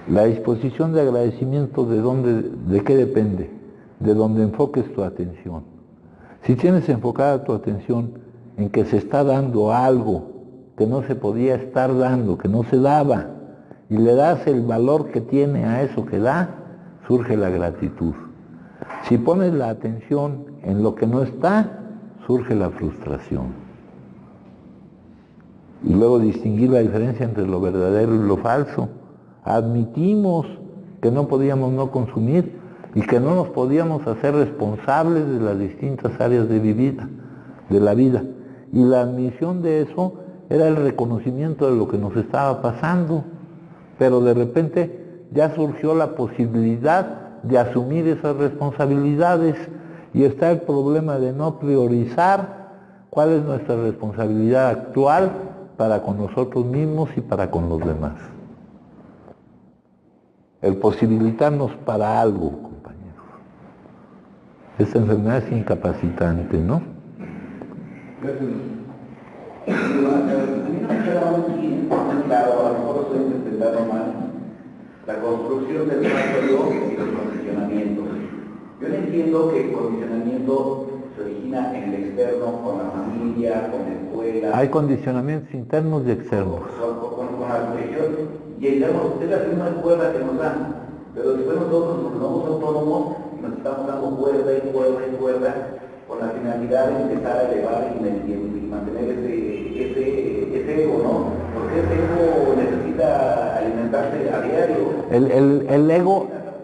La disposición de agradecimiento, ¿de qué depende? De donde enfoques tu atención. Si tienes enfocada tu atención en que se está dando algo que no se podía estar dando, que no se daba, y le das el valor que tiene a eso que da, surge la gratitud. Si pones la atención en lo que no está, surge la frustración. Y luego distinguir la diferencia entre lo verdadero y lo falso. Admitimos que no podíamos no consumir y que no nos podíamos hacer responsables de las distintas áreas de la vida. Y la admisión de eso era el reconocimiento de lo que nos estaba pasando. Pero de repente ya surgió la posibilidad de asumir esas responsabilidades, y está el problema de no priorizar cuál es nuestra responsabilidad actual para con nosotros mismos y para con los demás. El posibilitarnos para algo, compañeros. Esta enfermedad es incapacitante, ¿no? Gracias. A mí no me queda muy claro, a lo mejor estoy interpretando mal, la construcción del yo y los condicionamientos. Yo no entiendo que el condicionamiento se origina en el externo, con la familia, con la escuela. Hay condicionamientos internos y externos. Con la religión. Y el externo es la misma cuerda que nos dan. Pero después nosotros nos somos autónomos y nos estamos dando cuerda y cuerda y cuerda con la finalidad de empezar a elevar y mantener ese ego, ¿no? Porque ese ego necesita alimentarse a diario.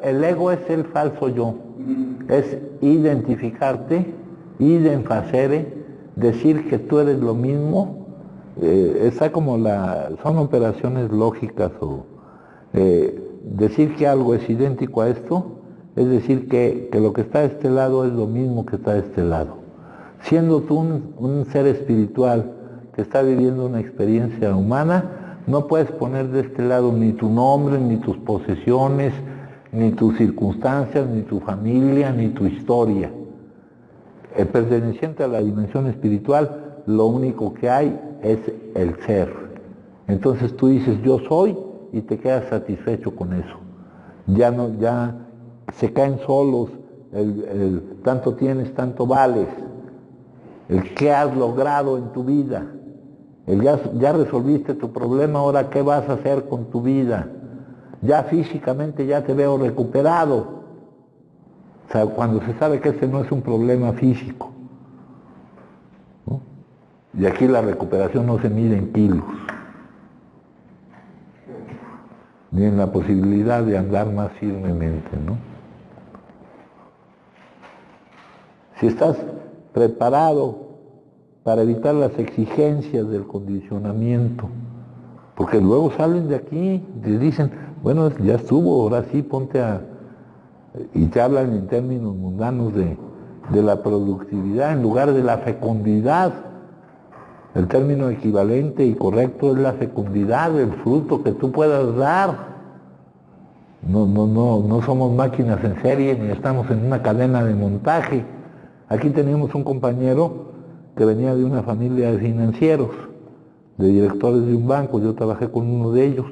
El ego es el falso yo. Es identificarte, identificare, decir que tú eres lo mismo. Está como son operaciones lógicas, o decir que algo es idéntico a esto es decir, que lo que está de este lado es lo mismo que está de este lado. Siendo tú un ser espiritual que está viviendo una experiencia humana, no puedes poner de este lado ni tu nombre, ni tus posesiones, ni tus circunstancias, ni tu familia, ni tu historia. El perteneciente a la dimensión espiritual, lo único que hay es el ser. Entonces tú dices yo soy y te quedas satisfecho con eso. Ya se caen solos, tanto tienes, tanto vales, el qué has logrado en tu vida, ya resolviste tu problema, ahora qué vas a hacer con tu vida, ya físicamente ya te veo recuperado. O sea, cuando se sabe que ese no es un problema físico, ¿no? Y aquí la recuperación no se mide en kilos, ni en la posibilidad de andar más firmemente, ¿no? Si estás preparado para evitar las exigencias del condicionamiento, porque luego salen de aquí, te dicen, bueno, ya estuvo, ahora sí ponte a... y te hablan en términos mundanos de la productividad en lugar de la fecundidad. El término equivalente y correcto es la fecundidad, el fruto que tú puedas dar. No somos máquinas en serie ni estamos en una cadena de montaje. Aquí teníamos un compañero que venía de una familia de financieros, de directores de un banco. Yo trabajé con uno de ellos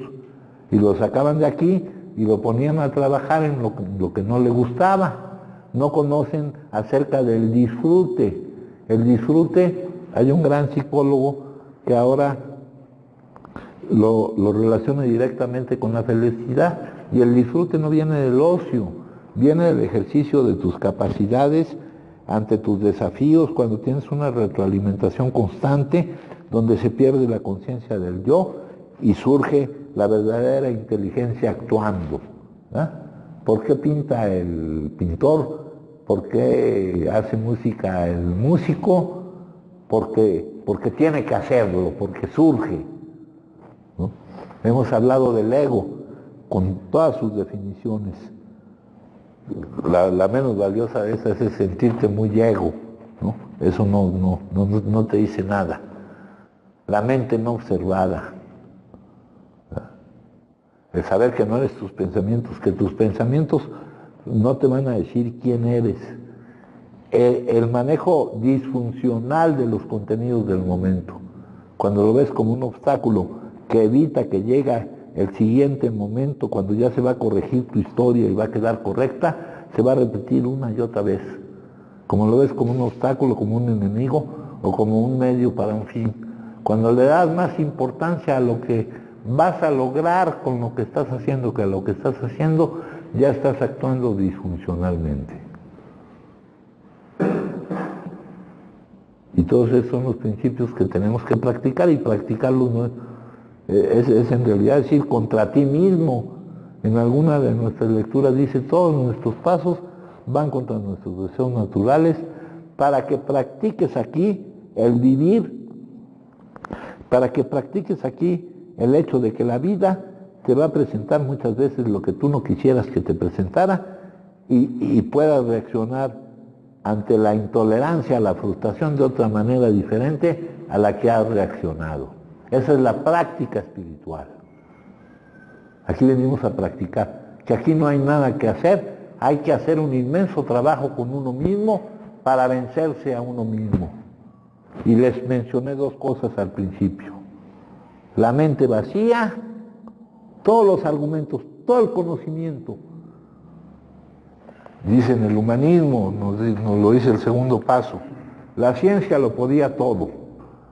y lo sacaban de aquí y lo ponían a trabajar en lo que no le gustaba. No conocen acerca del disfrute. El disfrute, hay un gran psicólogo que ahora lo relaciona directamente con la felicidad, y el disfrute no viene del ocio, viene del ejercicio de tus capacidades ante tus desafíos, cuando tienes una retroalimentación constante, donde se pierde la conciencia del yo y surge la verdadera inteligencia actuando. ¿Por qué pinta el pintor? ¿Por qué hace música el músico? Porque tiene que hacerlo, porque surge, ¿no? Hemos hablado del ego con todas sus definiciones. La menos valiosa de esas es sentirte muy ego, ¿no? Eso no te dice nada. La mente no observada. El saber que no eres tus pensamientos, que tus pensamientos no te van a decir quién eres. El manejo disfuncional de los contenidos del momento, cuando lo ves como un obstáculo que evita que llegue el siguiente momento, cuando ya se va a corregir tu historia y va a quedar correcta, se va a repetir una y otra vez. Como lo ves como un obstáculo, como un enemigo o como un medio para un fin. Cuando le das más importancia a lo que vas a lograr con lo que estás haciendo que a lo que estás haciendo, ya estás actuando disfuncionalmente. Y todos esos son los principios que tenemos que practicar, y practicarlos no es en realidad decir contra ti mismo. En alguna de nuestras lecturas dice, todos nuestros pasos van contra nuestros deseos naturales, para que practiques aquí el vivir, para que practiques aquí el hecho de que la vida te va a presentar muchas veces lo que tú no quisieras que te presentara, y puedas reaccionar ante la intolerancia, a la frustración de otra manera diferente a la que has reaccionado. Esa es la práctica espiritual. Aquí venimos a practicar, que aquí no hay nada que hacer, hay que hacer un inmenso trabajo con uno mismo para vencerse a uno mismo. Y les mencioné dos cosas al principio. La mente vacía, todos los argumentos, todo el conocimiento. Dicen el humanismo, nos lo dice el segundo paso. La ciencia lo podía todo.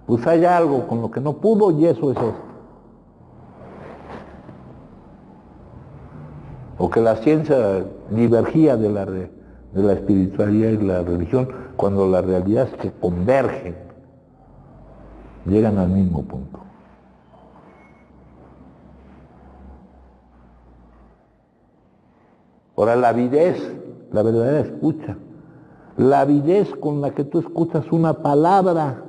Pues hay algo con lo que no pudo, y eso es esto. O que la ciencia divergía de la espiritualidad y la religión, cuando la realidad es que convergen, llegan al mismo punto. Ahora, la avidez, la verdadera escucha, la avidez con la que tú escuchas una palabra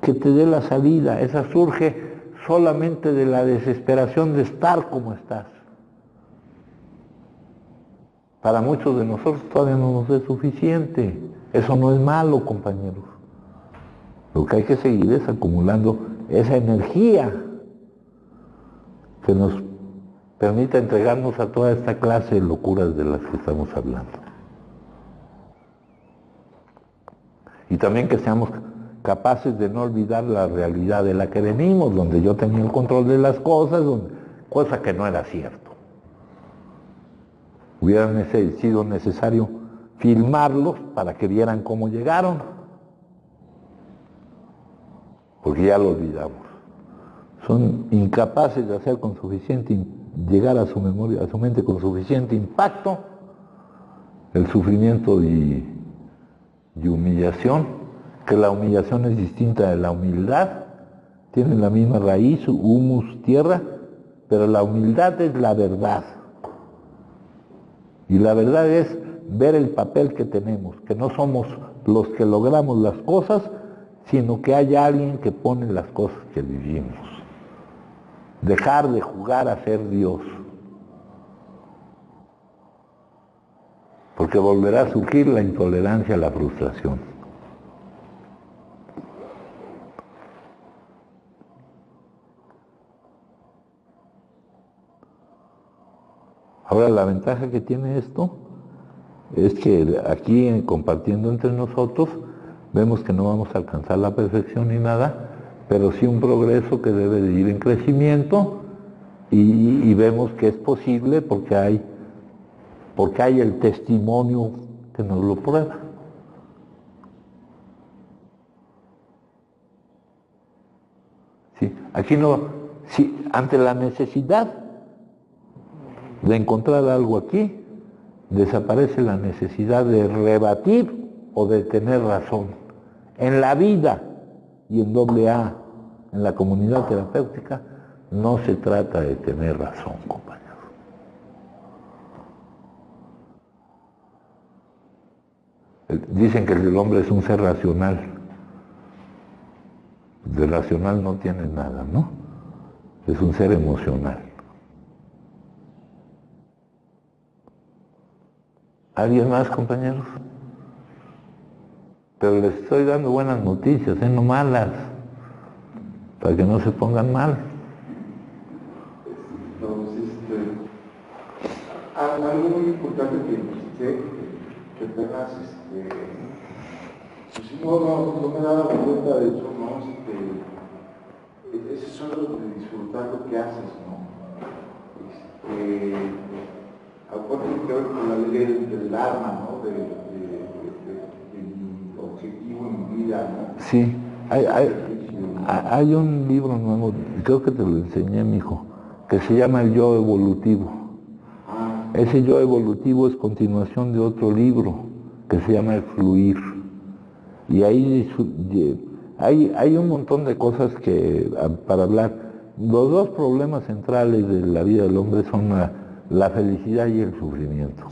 que te dé la salida, esa surge solamente de la desesperación de estar como estás. Para muchos de nosotros todavía no nos es suficiente. Eso no es malo, compañeros. Lo que hay que seguir es acumulando esa energía que nos permita entregarnos a toda esta clase de locuras de las que estamos hablando. Y también que seamos capaces de no olvidar la realidad de la que venimos, donde yo tenía el control de las cosas, cosa que no era cierto. Hubiera sido necesario filmarlos para que vieran cómo llegaron, porque ya lo olvidamos. Son incapaces de hacer con suficiente, llegar a su memoria, a su mente con suficiente impacto, el sufrimiento y humillación, que la humillación es distinta de la humildad, tienen la misma raíz, humus, tierra, pero la humildad es la verdad. Y la verdad es ver el papel que tenemos, que no somos los que logramos las cosas, sino que hay alguien que pone las cosas que vivimos. Dejar de jugar a ser Dios. Porque volverá a surgir la intolerancia, la frustración. Ahora, la ventaja que tiene esto es que aquí, compartiendo entre nosotros, vemos que no vamos a alcanzar la perfección ni nada, pero sí un progreso que debe de ir en crecimiento y vemos que es posible porque hay el testimonio que nos lo prueba. ¿Sí? Aquí no, sí, ante la necesidad de encontrar algo aquí, desaparece la necesidad de rebatir o de tener razón. En la vida y en AA, en la comunidad terapéutica, no se trata de tener razón, compañeros. Dicen que el hombre es un ser racional. De racional no tiene nada, ¿no? Es un ser emocional. ¿Alguien más, compañeros? Pero les estoy dando buenas noticias, no malas, para que no se pongan mal. Algo muy importante que tengas, pues no me daba cuenta de eso, ¿no? Ese es solo de disfrutar lo que haces, ¿no? Aparte tiene que ver con la ley del alma, ¿no? De mi objetivo en mi vida, ¿no? Sí, hay un libro nuevo, creo que te lo enseñé, mijo, que se llama El Yo Evolutivo. Ese yo evolutivo es continuación de otro libro que se llama El Fluir. Y ahí hay un montón de cosas para hablar. Los dos problemas centrales de la vida del hombre son la felicidad y el sufrimiento.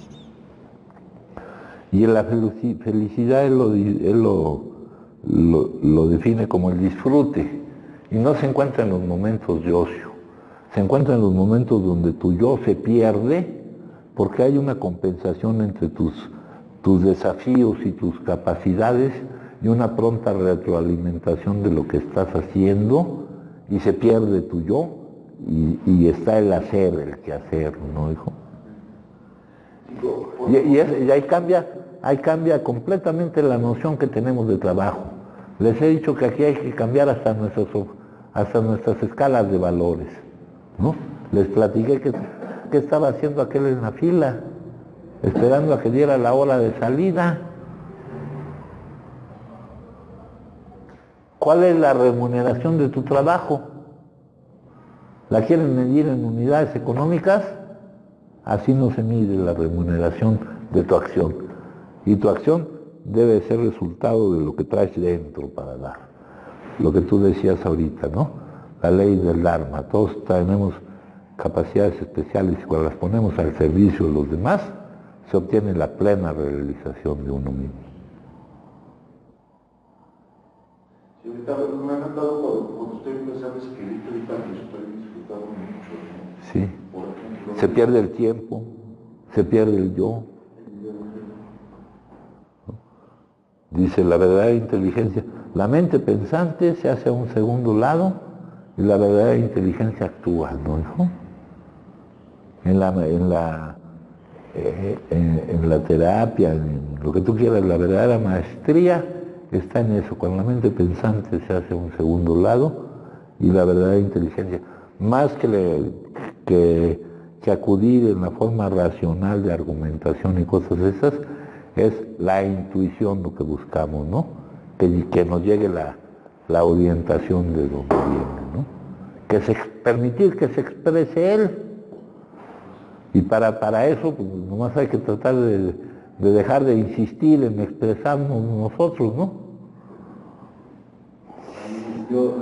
Y en la felicidad él lo define como el disfrute. Y no se encuentra en los momentos de ocio. Se encuentra en los momentos donde tu yo se pierde, porque hay una compensación entre tus desafíos y tus capacidades y una pronta retroalimentación de lo que estás haciendo, y se pierde tu yo y está el hacer, el quehacer, ¿no, hijo? Y ahí cambia completamente la noción que tenemos de trabajo. Les he dicho que aquí hay que cambiar hasta nuestras escalas de valores, ¿no? Les platiqué que estaba haciendo aquel en la fila, esperando a que diera la hora de salida. ¿Cuál es la remuneración de tu trabajo? ¿La quieren medir en unidades económicas? Así no se mide la remuneración de tu acción. Y tu acción debe ser resultado de lo que traes dentro para dar. Lo que tú decías ahorita, ¿no? La ley del Dharma. Todos tenemos capacidades especiales y cuando las ponemos al servicio de los demás, se obtiene la plena realización de uno mismo. Sí, ahorita me han notado cuando estoy empezando a escribir, ahorita lo estoy disfrutando mucho, ¿no? Sí. Por ejemplo, Se pierde el tiempo, se pierde el yo. Dice la verdadera inteligencia. La mente pensante se hace a un segundo lado y la verdadera inteligencia actúa, ¿no, hijo? En la terapia, en lo que tú quieras, la verdadera maestría está en eso, cuando la mente pensante se hace a un segundo lado y la verdadera inteligencia, más que acudir en la forma racional de argumentación y cosas esas, es la intuición lo que buscamos, ¿no? Que nos llegue la orientación de donde viene, ¿no? Permitir que se exprese él. Y para eso, pues, nomás hay que tratar de dejar de insistir en expresarnos nosotros, ¿no? Yo,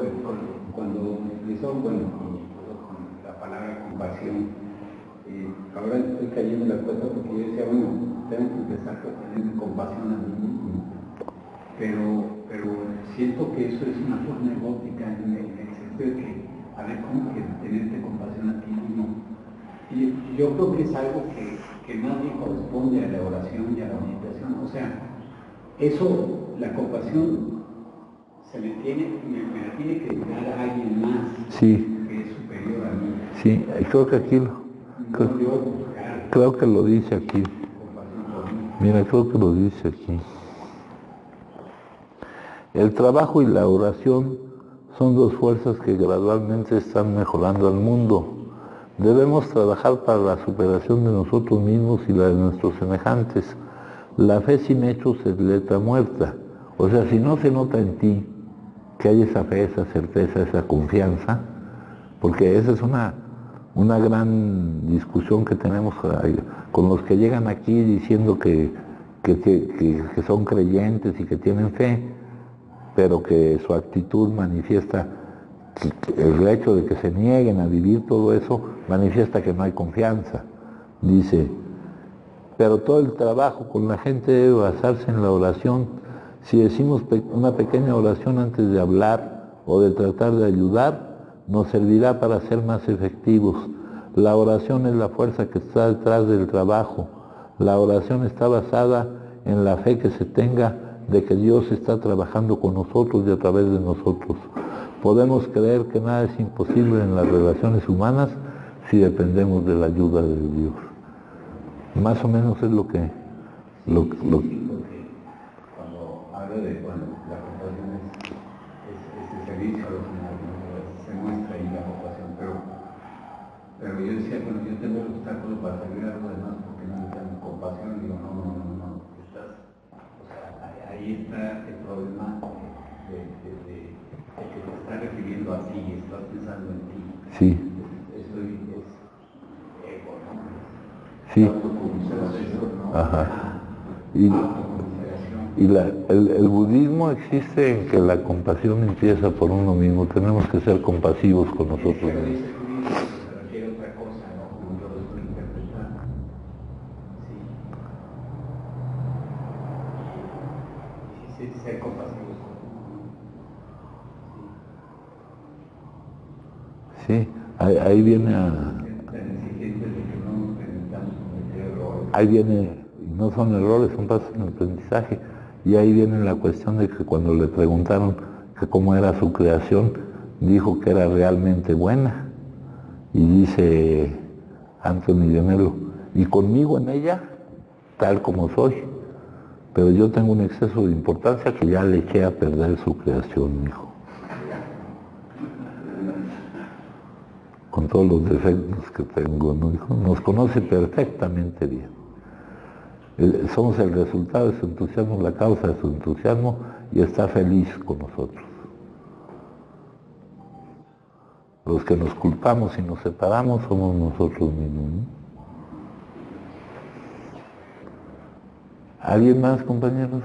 cuando utilizó, bueno, con la palabra compasión, ahora estoy cayendo en la cuenta porque yo decía, bueno, tengo que empezar a tener compasión a mí mismo, pero siento que eso es una forma egótica en el sentido de que, a ver, ¿cómo que tenerte compasión a ti mismo? Y yo creo que es algo que más bien corresponde a la oración y a la meditación. O sea, eso, la compasión, me la tiene que dar a alguien más, sí, que es superior a mí. Sí, creo que aquí creo que lo dice aquí. Mira, creo que lo dice aquí. El trabajo y la oración son dos fuerzas que gradualmente están mejorando al mundo. Debemos trabajar para la superación de nosotros mismos y la de nuestros semejantes. La fe sin hechos es letra muerta. O sea, si no se nota en ti que hay esa fe, esa certeza, esa confianza, porque esa es una gran discusión que tenemos con los que llegan aquí diciendo que son creyentes y que tienen fe, pero que su actitud manifiesta, el hecho de que se nieguen a vivir todo eso, manifiesta que no hay confianza. Dice, pero todo el trabajo con la gente debe basarse en la oración. Si decimos una pequeña oración antes de hablar o de tratar de ayudar, nos servirá para ser más efectivos. La oración es la fuerza que está detrás del trabajo. La oración está basada en la fe que se tenga de que Dios está trabajando con nosotros y a través de nosotros. Podemos creer que nada es imposible en las relaciones humanas si dependemos de la ayuda de Dios. Más o menos es lo que... Cuando hablo de la compasión es ese servicio a los demás, se muestra ahí la compasión, pero yo decía, bueno, yo tengo el obstáculo para servir a los demás porque no me tengo compasión, y digo, no, ahí está el problema de que te está refiriendo a ti, estás pensando en ti. Sí. Eso es ego, ¿no? Sí. ¿no? Ajá. Y el budismo existe en que la compasión empieza por uno mismo. Tenemos que ser compasivos con nosotros mismos. Se refiere a otra cosa, ¿no? Como yo lo estoy interpretando. Sí. Sí, ser compasivos con uno. Sí, ahí viene ahí viene, no son errores, son pasos en aprendizaje. Y ahí viene la cuestión de que cuando le preguntaron que cómo era su creación, dijo que era realmente buena. Y dice Anthony de Melo, y conmigo en ella, tal como soy. Pero yo tengo un exceso de importancia que ya le eché a perder su creación, hijo. Con todos los defectos que tengo, ¿no, hijo? Nos conoce perfectamente bien. Somos el resultado de su entusiasmo, la causa de su entusiasmo, y está feliz con nosotros. Los que nos culpamos y nos separamos somos nosotros mismos, ¿no? ¿Alguien más, compañeros?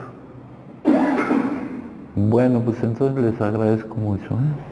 Bueno, pues entonces les agradezco mucho, ¿eh?